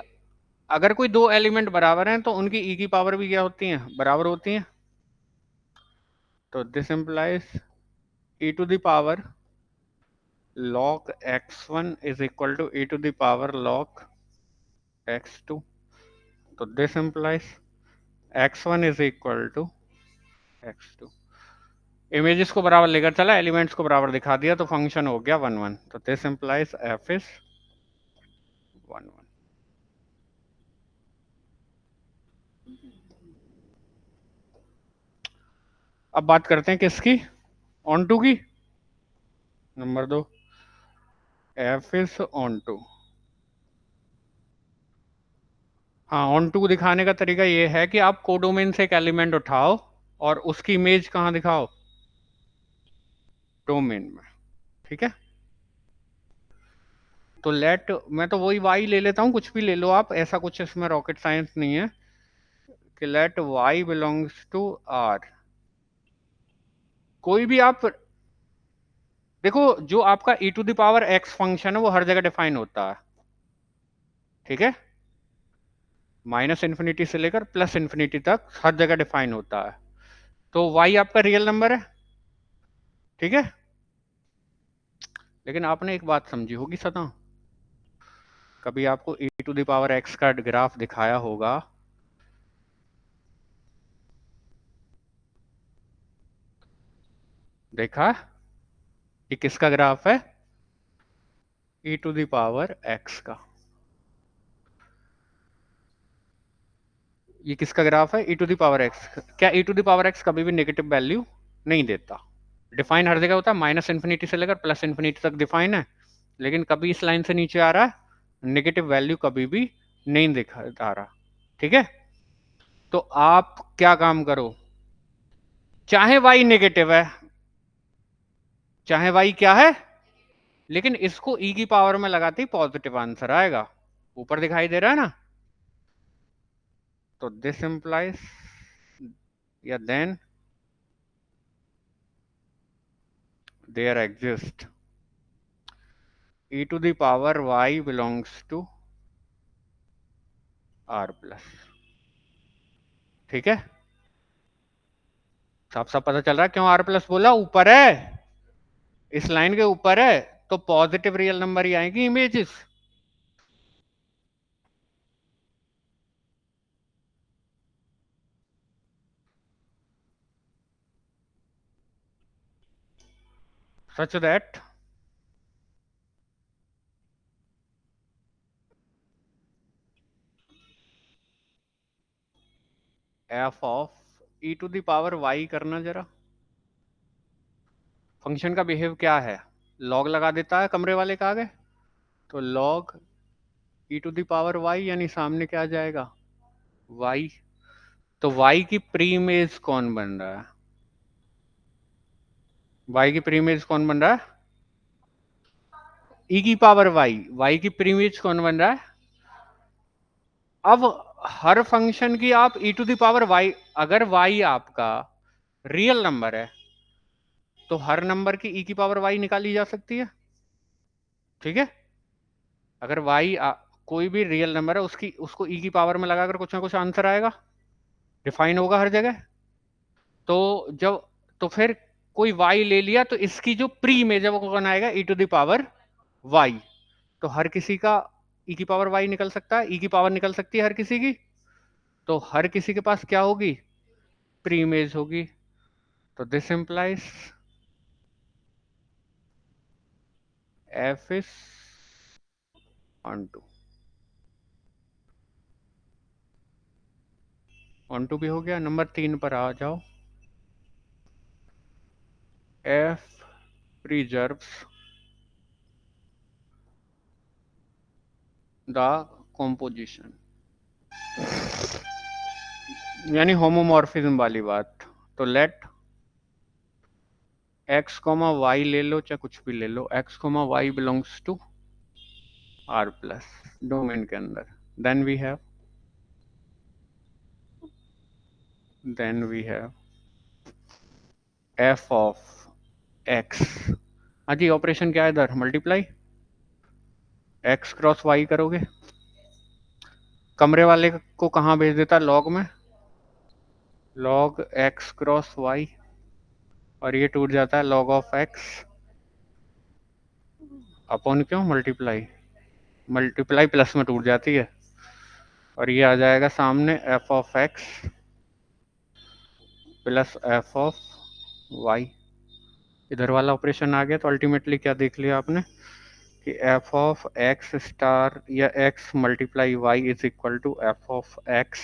अगर कोई दो एलिमेंट बराबर हैं तो उनकी e की पावर भी क्या होती है, बराबर होती है। तो this implies e to the power log x1 is equal to e to the power log x2। तो this implies x1 is equal to x2। Images को बराबर लेकर चला, एलिमेंट्स को बराबर दिखा दिया, तो फंक्शन हो गया 1 1। तो दिस इंप्लाइज एफ इज 1 1। अब बात करते हैं किसकी, ऑन टू की। Number 2, f is onto. हाँ, ऑन टू दिखाने का तरीका ये है कि आप कोडोमेन से एक एलिमेंट उठाओ और उसकी इमेज कहाँ दिखाओ, डोमेन में। ठीक है, तो लेट, मैं तो वही वाई ले लेता हूँ, कुछ भी ले लो आप, ऐसा कुछ इसमें रॉकेट साइंस नहीं है, कि let y belongs to r. कोई भी आप देखो, जो आपका e to the power x function है वो हर जगह डिफाइन होता है। ठीक है, माइनस इन्फिनिटी से लेकर प्लस इन्फिनिटी तक हर जगह डिफाइन होता है। तो y आपका रियल नंबर है। ठीक है, लेकिन आपने एक बात समझी होगी सदा, कभी आपको e to the power x का ग्राफ दिखाया होगा, देखा ये किसका ग्राफ है, e to the power x का। ये किसका ग्राफ है, e to the power x. क्या e to the power x कभी भी नेगेटिव वैल्यू नहीं देता, डिफाइन हर जगह होता है, माइनस इन्फिनिटी से लेकर प्लस इन्फिनिटी तक डिफाइन है, लेकिन कभी इस लाइन से नीचे आ रहा है नेगेटिव वैल्यू कभी भी नहीं दिखा रहा। ठीक है, तो आप क्या काम करो, चाहे y नेगेटिव है, चाहे y क्या है, लेकिन इसको e की पावर में लगाते ही पॉजिटिव आंसर आएगा। ऊपर दिखाई दे रहा है ना, तो दिस इंप्लाइज या then there exist e to the power y belongs to r plus. ठीक है, साफ साफ पता चल रहा है क्यों r प्लस बोला, ऊपर है, इस लाइन के ऊपर है, तो पॉजिटिव रियल नंबर ही आएंगी images. Such that f of e to the power y करना जरा, फंक्शन का बिहेव क्या है, लॉग लगा देता है कमरे वाले के आगे, तो log e to the power y, यानी सामने क्या आ जाएगा, वाई। तो वाई की प्री इमेज कौन बन रहा है, वाई की प्री इमेज कौन बन रहा है, ई की पावर वाई, वाई की प्री इमेज कौन बन रहा है। अब हर फंक्शन की आप ई टू द पावर वाई, अगर वाई आपका रियल नंबर है तो हर नंबर की ई की पावर वाई निकाली जा सकती है। ठीक है, अगर वाई कोई भी रियल नंबर है, उसकी उसको ई की पावर में लगाकर कुछ ना कुछ आंसर आएगा, डिफाइन होगा हर जगह। तो जब, तो फिर कोई वाई ले लिया, तो इसकी जो प्री इमेज है वो कौन आएगा, ई टू द पावर वाई। तो हर किसी का ई की पावर वाई निकल सकता है, ई की पावर निकल सकती है हर किसी की, तो हर किसी के पास क्या होगी, प्री इमेज होगी। तो this implies f is onto. Onto भी हो गया। नंबर 3 पर आ जाओ, एफ प्रिजर्व्स द कॉम्पोजिशन, यानी होमोमॉर्फिज्म वाली बात। तो लेट एक्स कॉमा वाई ले लो, चाहे कुछ भी ले लो, X comma Y belongs to are plus domain के अंदर, then we have then we have F of X. हाँ जी, ऑपरेशन क्या है इधर, मल्टीप्लाई, एक्स क्रॉस वाई करोगे, कमरे वाले को कहाँ भेज देता है, लॉग में, लॉग एक्स क्रॉस वाई, और ये टूट जाता है लॉग ऑफ एक्स अपॉन क्यों, मल्टीप्लाई, मल्टीप्लाई प्लस में टूट जाती है, और ये आ जाएगा सामने f of x plus f of Y. इधर वाला ऑपरेशन आ गया तो अल्टीमेटली क्या देख लिया आपने कि एफ ऑफ एक्स स्टार या x multiply y is equal to F of x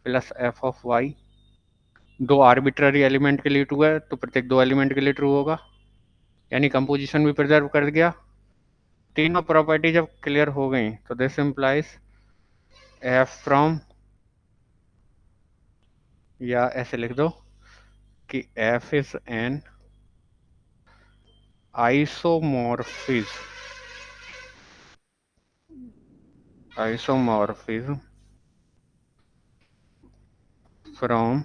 plus f of y. दो आर्बिट्ररी एलिमेंट के लिए ट्रू है तो प्रत्येक दो एलिमेंट के लिए ट्रू होगा, यानी कंपोजिशन भी प्रिजर्व कर गया। तीनों प्रॉपर्टी जब क्लियर हो गई तो दिस इम्प्लाइज एफ फ्रॉम, या ऐसे लिख दो कि f is an isomorphism from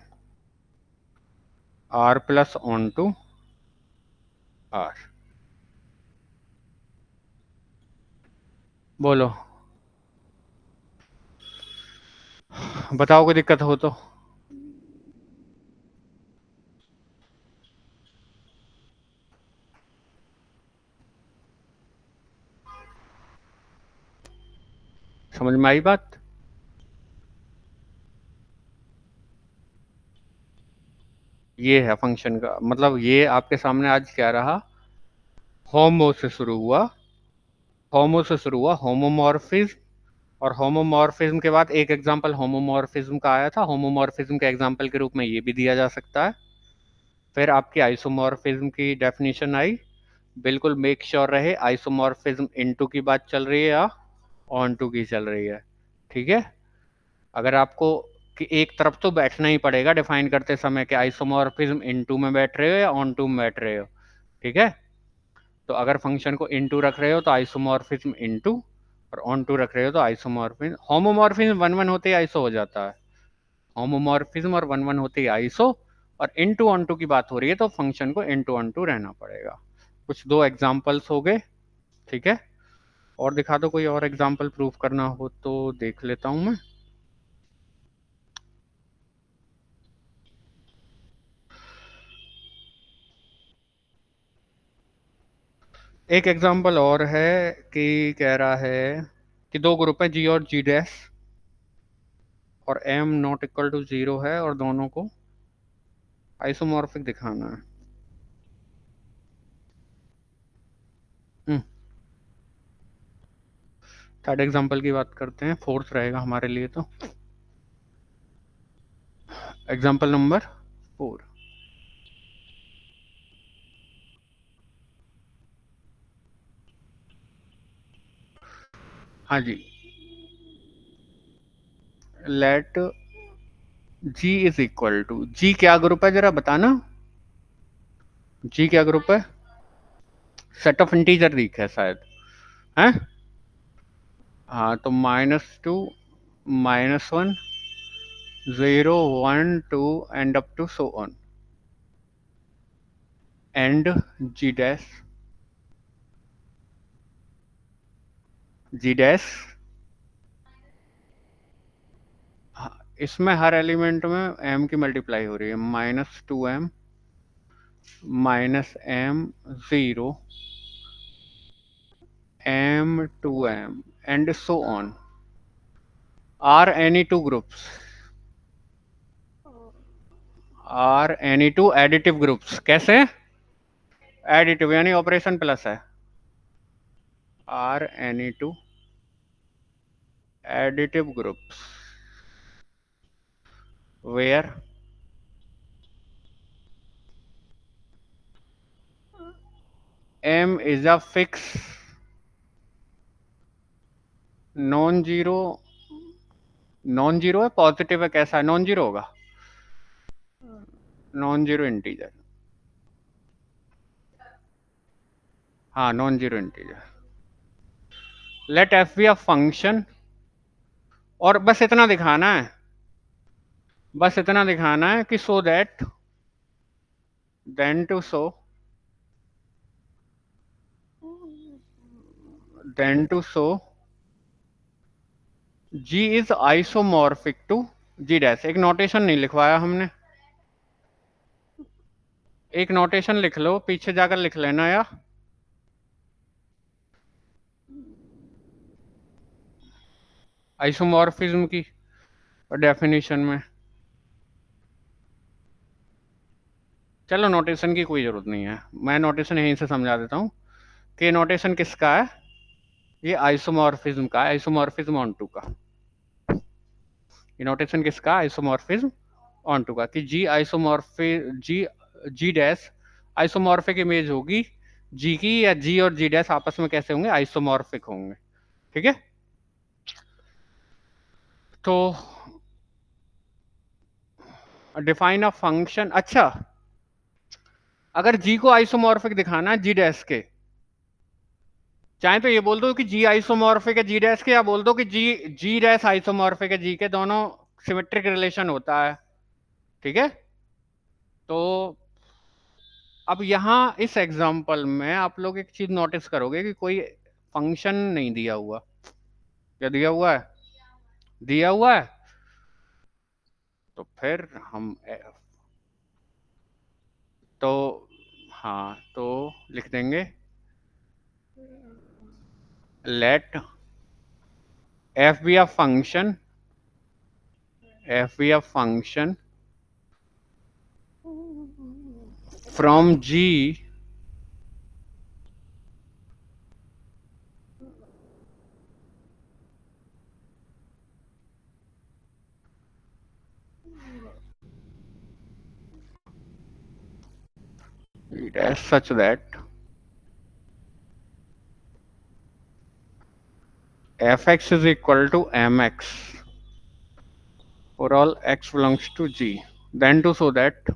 r plus onto r. बोलो, बताओ कोई दिक्कत हो तो। समझ में आई बात? ये है फंक्शन का मतलब, ये आपके सामने आज क्या रहा, होमो से शुरू हुआ, होमोमॉर्फिज्म, और होमोमॉर्फिज्म के बाद एक एग्जांपल होमोमॉर्फिज्म का आया था, होमोमॉर्फिज्म के एग्जांपल के रूप में ये भी दिया जा सकता है। फिर आपकी आइसोमॉर्फिज्म की डेफिनेशन आई, बिल्कुल मेक श्योर रहे आइसोमॉर्फिज्म इनटू की बात चल रही है या ऑन टू की चल रही है। ठीक है, अगर आपको कि एक तरफ तो बैठना ही पड़ेगा डिफाइन करते समय कि आइसोमॉर्फिज्म इनटू में बैठ रहे हो या ऑन टू में बैठ रहे हो। ठीक है, तो अगर फंक्शन को इनटू रख रहे हो तो आइसोमॉर्फिज्म इनटू, और ऑन टू रख रहे हो तो आइसोमॉर्फिज्म। होमोमॉर्फिज्म वन वन होते ही आइसो हो जाता है, होमोमॉर्फिज्म और वन वन होते ही आइसो, और इनटू ऑन टू की बात हो रही है तो फंक्शन को इनटू ऑन टू रहना पड़ेगा। कुछ दो एग्जाम्पल्स हो गए। ठीक है, और दिखा दो, कोई और एग्जाम्पल प्रूफ करना हो तो देख लेता हूं मैं। एक एग्जाम्पल और है कि कह रहा है कि दो ग्रुप है जी और जी डैश, और m not equal to zero है, और दोनों को आइसोमॉर्फिक दिखाना है। थर्ड एग्जाम्पल की बात करते हैं, फोर्थ रहेगा हमारे लिए तो। Example number 4। हाँ जी, let G is equal to, G क्या ग्रुप है जरा बताना, जी क्या ग्रुप है? सेट ऑफ इंटीजर दिख है शायद, है? हाँ, तो -2, -1, 0, 1, 2 and up to so on, and ji dash, g dash. इसमें हर एलिमेंट में एम की मल्टीप्लाई हो रही है, -2m, -m0, m2m and so on, are any two groups, are any two additive groups. कैसे? एडिटिव यानी ऑपरेशन प्लस है, are any two additive groups where m is a fix non zero, non zero है positive है, कैसा है, non zero होगा, non zero integer. हाँ, non zero integer. Let f be a function, और बस इतना दिखाना है, बस इतना दिखाना है कि show that, then to show, then to show g is isomorphic to ji dash. एक नोटेशन नहीं लिखवाया हमने, एक नोटेशन लिख लो, पीछे जाकर लिख लेना या आइसोमॉर्फिज्म की डेफिनेशन में। चलो नोटेशन की कोई ज़रूरत नहीं है, मैं नोटेशन यहीं से समझा देता हूँ कि नोटेशन किसका है, ये आइसोमॉर्फिज्म का, आइसोमॉर्फिज्म ऑन टू का। ये नोटेशन किसका, आइसोमॉर्फिज्म ऑन टू का, कि जी आइसोमॉर्फि जी जी डैश आइसोमॉर्फिक इमेज होगी जी की, या जी और जी डैश आपस में कैसे होंगे, आइसोमॉर्फिक होंगे। ठीक है, तो डिफाइन अ फंक्शन। अच्छा, अगर जी को आइसोमॉर्फिक दिखाना है जी डैश के, चाहे तो ये बोल दो कि जी आइसोमॉर्फिक है जी डैश के, या बोल दो कि जी जी डैश आइसोमॉर्फिक है जी के, दोनों सिमेट्रिक रिलेशन होता है। ठीक है, तो अब यहाँ इस एग्जांपल में आप लोग एक चीज नोटिस करोगे कि कोई फंक्शन नहीं दिया हुआ। क्या दिया हुआ है, दिया हुआ है, तो फिर हम तो हाँ तो लिख देंगे let f be a function, f be a function from g such that fx is equal to mx for all x belongs to g. Then to show that,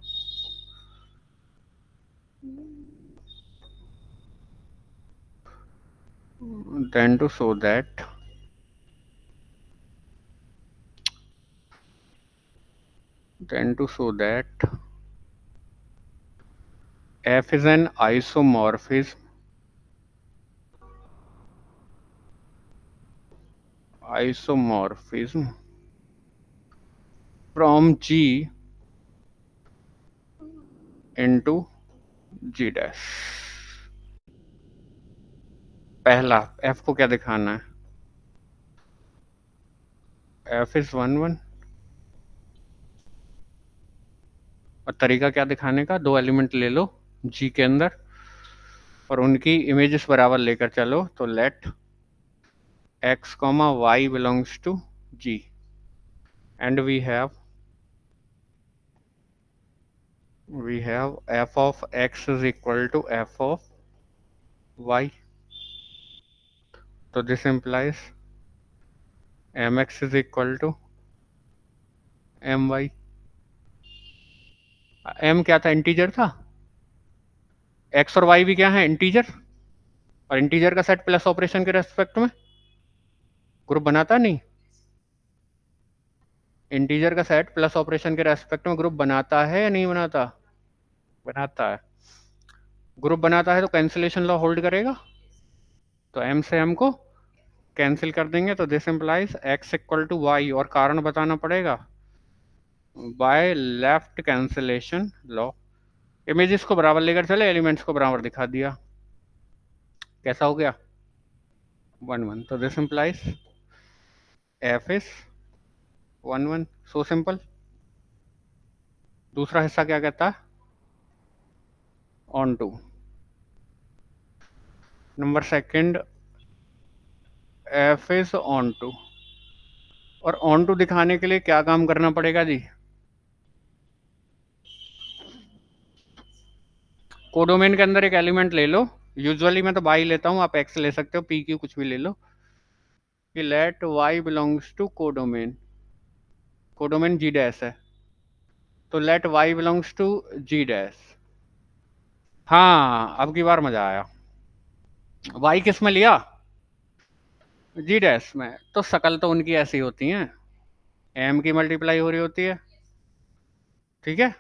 then to show that then to show that f is an isomorphism from G into G dash। पहला f को क्या दिखाना है, f is 1 1, और तरीका क्या दिखाने का, दो एलिमेंट ले लो G के अंदर और उनकी इमेजेस बराबर लेकर चलो, तो late x comma y belongs to G, and we have f of x is equal to f of y, so this implies mx is equal to my। m क्या था, इंटीजर था, x और y भी क्या है, integer, और integer का set plus operation के रेस्पेक्ट में ग्रुप बनाता नहीं, इंटीजर का सेट प्लस ऑपरेशन के रेस्पेक्ट में ग्रुप बनाता है या नहीं बनाता, बनाता है। ग्रुप बनाता है तो कैंसिलेशन लॉ होल्ड करेगा, तो m से m को कैंसिल कर देंगे, तो this implies x equal to y, और कारण बताना पड़ेगा by left cancellation law. Images को बराबर लेकर चले, एलिमेंट्स को बराबर दिखा दिया, कैसा हो गया 1 1, तो this implies f is 1 1, so simple. दूसरा हिस्सा क्या कहता है, onto. Number second, f is onto, और ऑन टू दिखाने के लिए क्या काम करना पड़ेगा जी, कोडोमेन के अंदर एक एलिमेंट ले लो, यूजुअली मैं तो बाई लेता हूँ, आप एक्स ले सकते हो, पी क्यू कुछ भी ले लो, कि let y belongs to codomain, codomain G dash है, तो let y belongs to ji dash. हाँ, अब की बार मजा आया। वाई किस में लिया, जी डैश में, तो शकल तो उनकी ऐसी होती हैं, एम की मल्टीप्लाई हो रही होती है। ठीक है,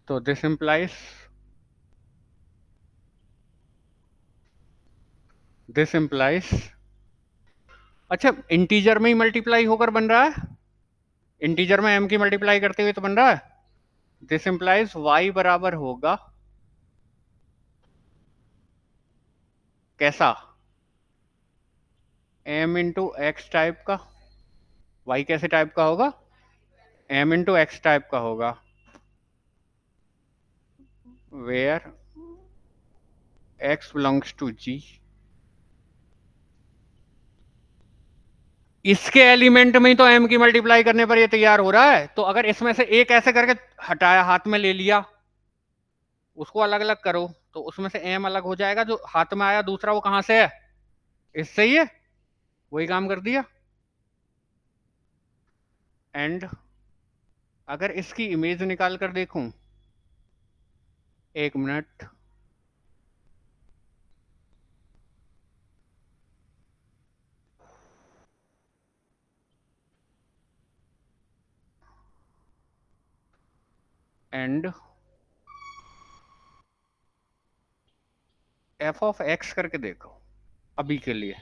तो दिस इम्प्लाइज, अच्छा इंटीजर में ही मल्टीप्लाई होकर बन रहा है, इंटीजर में एम की मल्टीप्लाई करते हुए तो बन रहा है, दिस इम्प्लाइज वाई बराबर होगा कैसा, एम इंटू एक्स टाइप का, वाई कैसे टाइप का होगा, एम इंटू एक्स टाइप का होगा। Where x belongs to g, इसके एलिमेंट में ही तो m की मल्टीप्लाई करने पर ये तैयार हो रहा है। तो अगर इसमें से एक ऐसे करके हटाया, हाथ में ले लिया, उसको अलग अलग करो, तो उसमें से m अलग हो जाएगा। जो हाथ में आया दूसरा, वो कहां से है? इससे ही है। वही काम कर दिया। एंड अगर इसकी इमेज निकाल कर देखूं, एक minute, and F of x करके देखो। अभी के लिए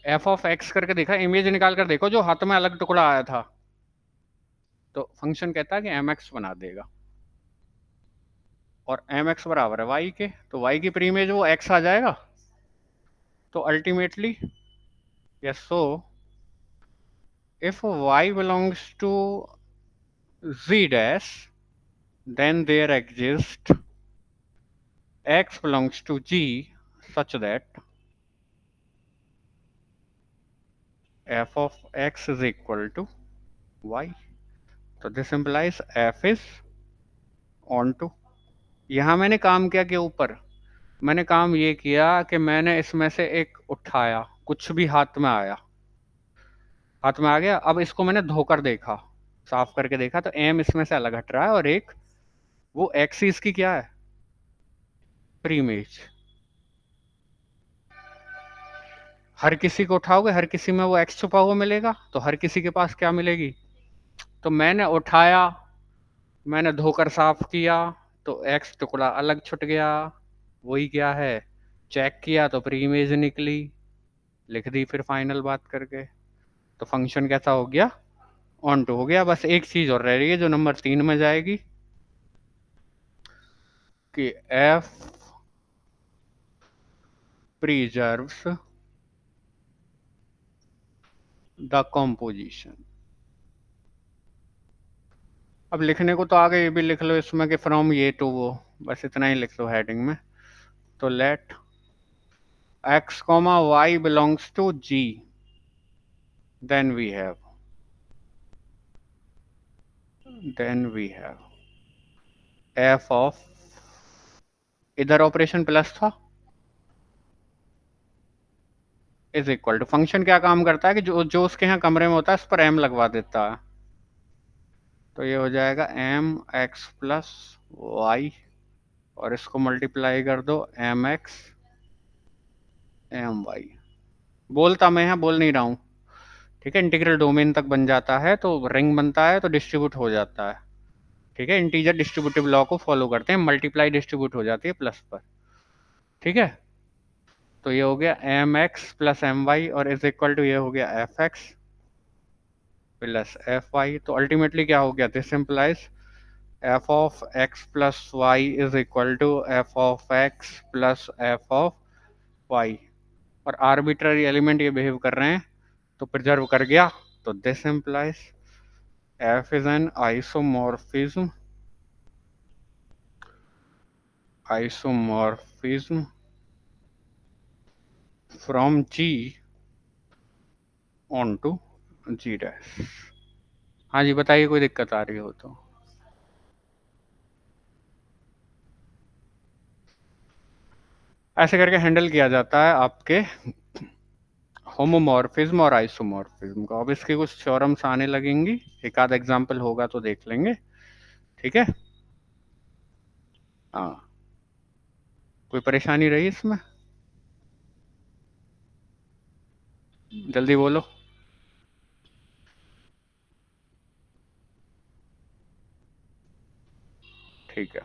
एफ ऑफ एक्स करके देखा, इमेज निकाल कर देखो, जो हाथ में अलग टुकड़ा आया था, तो फंक्शन कहता है कि एम एक्स बना देगा। और एम एक्स बराबर है वाई के, तो वाई की प्री इमेज वो एक्स आ जाएगा। तो ultimately yes, so if y belongs to z dash, then there exists x belongs to g such that f of x is equal to y. तो this implies f is on to। यहां मैंने काम क्या किया? ऊपर मैंने काम ये किया कि मैंने इसमें से एक उठाया, कुछ भी हाथ में आया, हाथ में आ गया। अब इसको मैंने धोकर देखा, साफ करके देखा, तो एम इसमें से अलग हट रहा है, और एक वो एक्स इसकी क्या है? Pre image. हर किसी को उठाओगे, हर किसी में वो एक्स छुपा हुआ मिलेगा, तो हर किसी के पास क्या मिलेगी? तो मैंने उठाया, मैंने धोकर साफ किया, तो एक्स टुकड़ा अलग छुट गया। वही क्या है? चेक किया तो प्री इमेज निकली, लिख दी फिर फाइनल बात करके। तो फंक्शन कैसा हो गया? ऑन टू हो गया। बस एक चीज और रह रही है जो नंबर 3 में जाएगी, कि एफ प्रिजर्व्स द कॉम्पोजिशन। अब लिखने को तो आगे ये भी लिख लो इसमें कि फ्रॉम ये टू वो, बस इतना ही लिख लो हेडिंग में। तो late x comma y belongs to g, then we have f of, इधर ऑपरेशन प्लस था, इज इक्वल टू, फंक्शन क्या काम करता है कि जो जो उसके यहाँ कमरे में होता है उस पर m लगवा देता है। तो ये हो जाएगा एम एक्स प्लस वाई, और इसको मल्टीप्लाई कर दो एम एक्स एम वाई। बोलता मैं यहाँ बोल नहीं रहा हूँ, ठीक है। इंटीग्रल डोमेन तक बन जाता है तो रिंग बनता है, तो डिस्ट्रीब्यूट हो जाता है, ठीक है। इंटीजर डिस्ट्रीब्यूटिव लॉ को फॉलो करते हैं, मल्टीप्लाई डिस्ट्रीब्यूट हो जाती है प्लस पर, ठीक है। तो ये हो गया m x plus m y, और इज इक्वल टू ये हो गया f x plus f y. तो अल्टीमेटली क्या हो गया? This implies f of x plus y is equal to F of x plus f of y. और arbitrary element ये बिहेव कर रहे हैं, तो प्रिजर्व कर गया। तो this implies f is an isomorphism from G onto ji dash. हाँ जी, बताइए, कोई दिक्कत आ रही हो तो। ऐसे करके हैंडल किया जाता है आपके होमोमॉर्फिज्म और आइसोमॉर्फिज्म को। अब इसके कुछ थ्योरम्स आने लगेंगी, एक आध एग्जांपल होगा तो देख लेंगे, ठीक है। हाँ, कोई परेशानी रही इसमें? जल्दी बोलो। ठीक है।